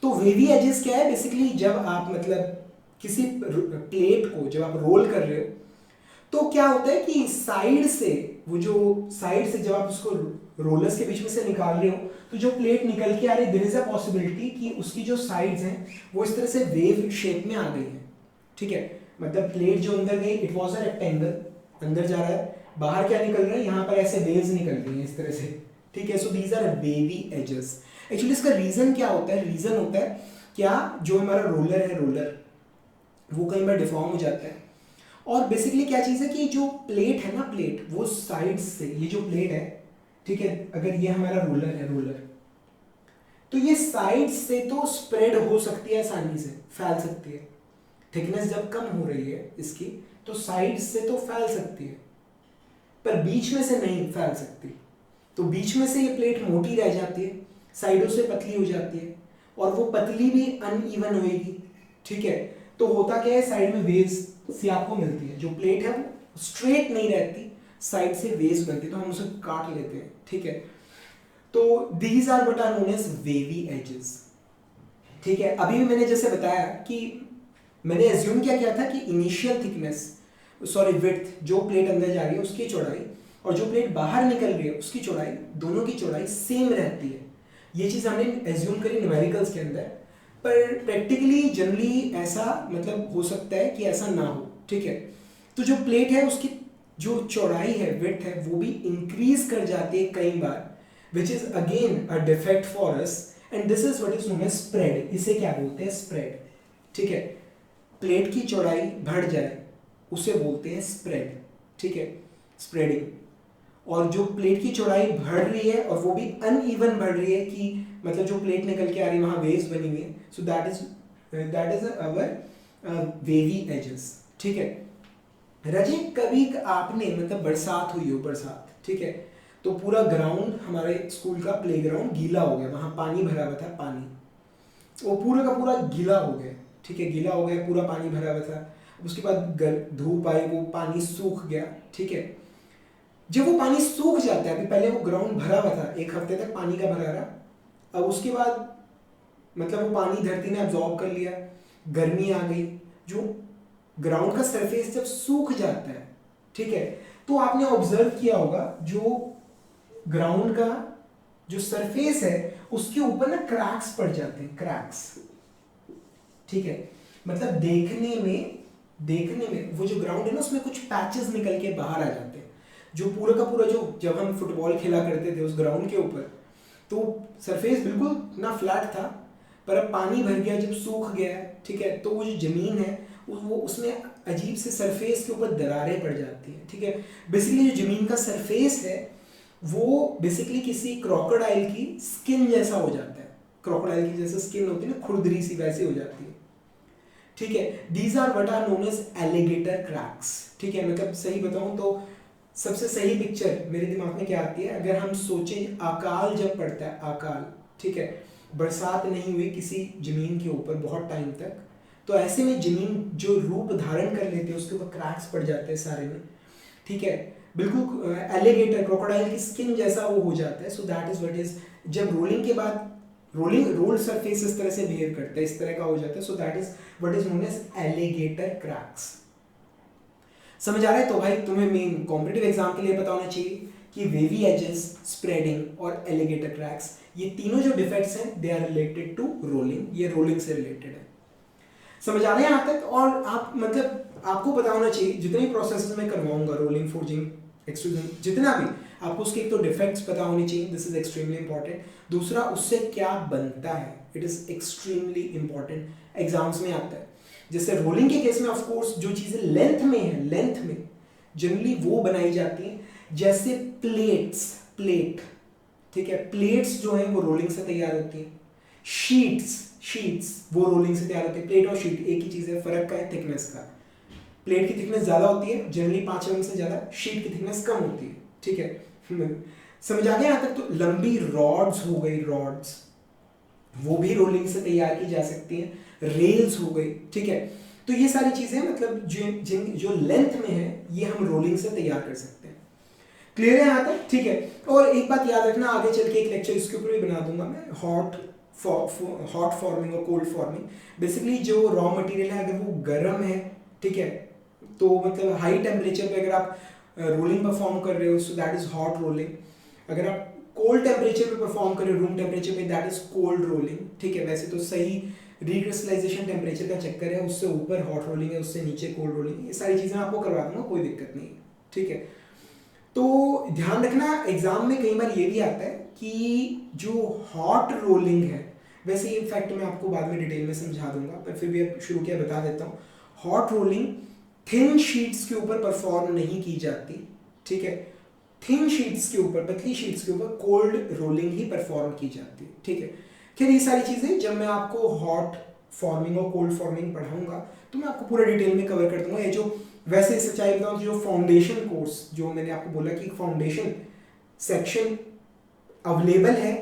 तो वेवी एजेस क्या है, बेसिकली जब आप मतलब किसी प्लेट को जब आप रोल कर रहे हो तो क्या होता है कि साइड से, वो जो साइड से जब आप उसको रोलर्स के बीच में से निकाल रहे हो तो जो प्लेट निकल के आ रही है, देयर इज अ पॉसिबिलिटी कि उसकी जो साइड्स हैं वो इस तरह से वेव शेप में आ गई है, ठीक है। मतलब प्लेट जो अंदर गई, इट वाज अ रेक्टेंगल, अंदर जा रहा है, बाहर क्या निकल रहा है, यहाँ पर ऐसे वेव्स निकल रही हैं इस तरह से, ठीक है। So these are wavy edges. Actually इसका रीजन क्या होता है, रीजन होता है क्या, जो हमारा रोलर है, रोलर वो कई बार डिफॉर्म हो जाता है, और बेसिकली क्या चीज़ है कि जो प्लेट है ना, प्लेट वो साइड से, ये जो प्लेट है, ठीक है, अगर ये हमारा रोलर है, रोलर, तो ये साइड से तो स्प्रेड हो सकती है, आसानी से फैल सकती है, थिकनेस जब कम हो रही है इसकी तो साइड से तो फैल सकती है, पर बीच में से नहीं फैल सकती। तो बीच में से ये प्लेट मोटी रह जाती है, साइडों से पतली हो जाती है, और वो पतली भी अनइवन होएगी, ठीक है। तो होता क्या है, साइड में वेव्स सी आपको मिलती है, जो प्लेट है वो स्ट्रेट नहीं रहती, साइड से वेव्स बनती है, तो हम उसे काट लेते हैं, ठीक है। तो these are what are known as wavy edges, ठीक है। अभी भी मैंने जैसे बताया कि मैंने एज्यूम क्या किया था कि इनिशियल थिकनेस, सॉरी विड्थ, जो प्लेट अंदर जा रही है उसकी चौड़ाई और जो प्लेट बाहर निकल रही है उसकी चौड़ाई, दोनों की चौड़ाई सेम रहती है। ये चीज़ हमने एज्यूम करी न्यूमेरिकल्स के अंदर, पर प्रैक्टिकली जनरली ऐसा मतलब हो सकता है कि ऐसा ना हो, ठीक है। तो जो प्लेट है उसकी जो चौड़ाई है, विड्थ है, वो भी इंक्रीज कर जाती है कई बार, which is again a defect for us, and this is what is known as spread. इसे क्या बोलते हैं, स्प्रेड, ठीक है। प्लेट की चौड़ाई बढ़ जाए उसे बोलते हैं स्प्रेड, ठीक है, स्प्रेडिंग। और जो प्लेट की चौड़ाई बढ़ रही है और वो भी अनइवन बढ़ रही है, कि मतलब जो प्लेट निकल के आ रही है वहां वेव्स बनी हुई है, so that is our wavy edges, ठीक है। रजी कभी आपने मतलब बरसात हुई हो, बरसात, ठीक है, तो पूरा ग्राउंड, हमारे स्कूल का प्लेग्राउंड गीला हो गया, वहां पानी भरा हुआ था, पानी वो पूरा का पूरा गीला हो गया, ठीक है, गीला हो गया, पूरा पानी भरा हुआ था। उसके बाद धूप आई, वो पानी सूख गया, ठीक है। जब वो पानी सूख जाता है, अभी पहले वो ग्राउंड भरा हुआ था, एक हफ्ते तक पानी का भरा रहा, अब उसके बाद मतलब वो पानी धरती ने एब्जॉर्ब कर लिया, गर्मी आ गई, जो ग्राउंड का सरफेस जब सूख जाता है, ठीक है, तो आपने ऑब्जर्व किया होगा जो ग्राउंड का जो सरफेस है उसके ऊपर ना क्रैक्स पड़ जाते हैं, क्रैक्स, ठीक है। मतलब देखने में वो जो ग्राउंड है ना उसमें कुछ पैचेस निकल के बाहर आ जाते हैं, जो पूरा का पूरा, जो जब हम फुटबॉल खेला करते थे उस ग्राउंड के ऊपर, तो सरफेस बिल्कुल ना फ्लैट था, पर अब पानी भर गया, जब सूख गया, ठीक है, तो वो जो जमीन है वो उसमें अजीब से सरफेस के ऊपर दरारें पड़ जाती हैं, ठीक है। बेसिकली जो जमीन का सरफेस है वो बेसिकली किसी क्रोकोडाइल की स्किन जैसा हो जाता है, क्रोकोडाइल की जैसे स्किन होती है ना, खुरदरी सी, वैसे हो जाती है, ठीक है। These are what are known as alligator cracks, ठीक है। मतलब सही बताऊं तो सबसे सही पिक्चर मेरे दिमाग में क्या आती है, अगर हम सोचें अकाल जब पड़ता है, अकाल, ठीक है, बरसात नहीं हुई किसी जमीन के ऊपर बहुत टाइम तक, तो ऐसे में जमीन जो रूप धारण कर लेते हैं उसके ऊपर क्रैक्स पड़ जाते हैं सारे में, ठीक है, बिल्कुल एलिगेटर क्रोकोडाइल की स्किन जैसा वो हो जाता है। So that is what is, जब रोलिंग के बाद रोल्ड सरफेस इस तरह से बिहेव करता है, इस तरह का हो जाता है, so that is what is known as alligator cracks. समझ आ रहा है? तो भाई तुम्हें मेन कॉम्पिटिटिव एग्जाम के लिए पता होना चाहिए कि वेवी एजेस, स्प्रेडिंग और एलिगेटर क्रैक्स, ये तीनों जो डिफेक्ट्स हैं they are related to rolling, ये रोलिंग से रिलेटेड है। समझ आ रहे हैं यहाँ तक? और आप मतलब आपको पता होना चाहिए, जितने भी प्रोसेसेस मैं करवाऊंगा रोलिंग, फोर्जिंग एक्सट्रूजन जितना भी, आपको उसके एक तो डिफेक्ट्स पता होनी चाहिए, दिस इज एक्सट्रीमली इंपॉर्टेंट। दूसरा उससे क्या बनता है, it is extremely important, exams में आता है। जैसे रोलिंग के केस में ऑफ कोर्स जो चीजें लेंथ में है, लेंथ में जनरली वो बनाई जाती हैं, जैसे प्लेट्स, प्लेट, ठीक है, प्लेट्स जो है वो रोलिंग से तैयार होती है। शीट्स, शीट्स वो रोलिंग से तैयार होती है। प्लेट और शीट एक ही चीज है, फर्क का है थिकनेस का। प्लेट की थिकनेस ज्यादा होती है जनरली 5 mm से ज्यादा, शीट की थिकनेस कम होती है, ठीक है। समझ आ गया यहाँ तक? तो लंबी रॉड्स हो गई, रॉड्स वो भी रोलिंग से तैयार की जा सकती हैं, रेल्स हो गई, ठीक है। तो ये सारी चीजें मतलब जो लेंथ में है ये हम रोलिंग से तैयार कर सकते हैं। क्लियर है यहाँ तक? ठीक है। और एक बात याद रखना, आगे चल के एक लेक्चर इसके ऊपर भी बना दूंगा मैं, हॉट फॉर्मिंग और कोल्ड फॉर्मिंग। बेसिकली जो रॉ मटेरियल है अगर वो गर्म है, ठीक है, तो मतलब हाई टेम्परेचर पे अगर आप रोलिंग परफॉर्म कर रहे हो सो दैट इज हॉट रोलिंग। अगर आप कोल्ड टेम्परेचर पे परफॉर्म कर रहे हो, रूम टेम्परेचर पे, दैट इज कोल्ड रोलिंग, ठीक है। वैसे तो सही रिक्रिस्टलाइजेशन टेम्परेचर का चक्कर है, उससे ऊपर हॉट रोलिंग है, उससे नीचे कोल्ड रोलिंग है। ये सारी चीजें आपको करवा दूंगा, कोई दिक्कत नहीं है, ठीक है। तो ध्यान रखना एग्जाम में कई बार ये भी आता है कि जो हॉट रोलिंग है, वैसे ये इनफैक्ट मैं आपको बाद में डिटेल में समझा दूंगा, पर फिर भी अब शुरू किया बता देता हूँ। हॉट रोलिंग थिन शीट्स के ऊपर परफॉर्म नहीं की जाती, ठीक है। थिन शीट्स के ऊपर, पतली शीट्स के ऊपर कोल्ड रोलिंग ही परफॉर्म की जाती है, ठीक है। फिर ये सारी चीजें जब मैं आपको हॉट फॉर्मिंग और कोल्ड फॉर्मिंग पढ़ाऊंगा तो मैं आपको पूरा डिटेल में कवर कर दूंगा। ये जो वैसे सच्चाई बताऊं, जो फाउंडेशन कोर्स जो मैंने आपको बोला कि फाउंडेशन सेक्शन अवेलेबल है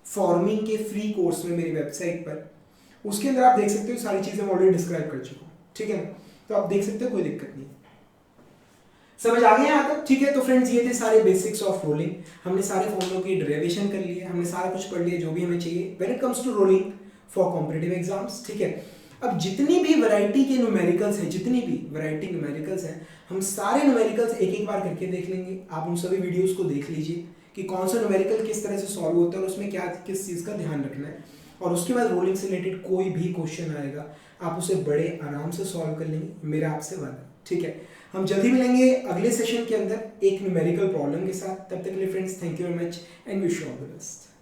फॉर्मिंग के फ्री कोर्स में मेरी वेबसाइट पर, उसके अंदर आप देख सकते हो सारी चीजें मैं ऑलरेडी डिस्क्राइब कर चुका हूँ, ठीक है। तो आप देख सकते हो, कोई दिक्कत नहीं। समझ आ गया यहाँ तक? ठीक है। तो फ्रेंड्स ये थे सारे बेसिक्स ऑफ रोलिंग। हमने सारे फॉर्मूलों की डेरिवेशन कर लिए, हमने सारा कुछ पढ़ लिया जो भी हमें चाहिए when it comes to rolling for competitive exams, ठीक है। अब जितनी भी वैरायटी के न्यूमेरिकल्स हैं, जितनी भी वैरायटी न्यूमेरिकल्स हैं, हम सारे न्यूमेरिकल्स एक एक बार करके देख लेंगे। आप उन सभी वीडियोस को देख लीजिए कि कौन सा न्यूमेरिकल किस तरह से सॉल्व होता है और उसमें क्या किस चीज़ का ध्यान रखना है। और उसके बाद रोलिंग से रिलेटेड कोई भी क्वेश्चन आएगा आप उसे बड़े आराम से सॉल्व कर लेंगे, मेरा आपसे वादा, ठीक है। हम जल्दी मिलेंगे अगले सेशन के अंदर एक न्यूमेरिकल प्रॉब्लम के साथ। तब तक के लिए friends, thank you very much and wish you all the best.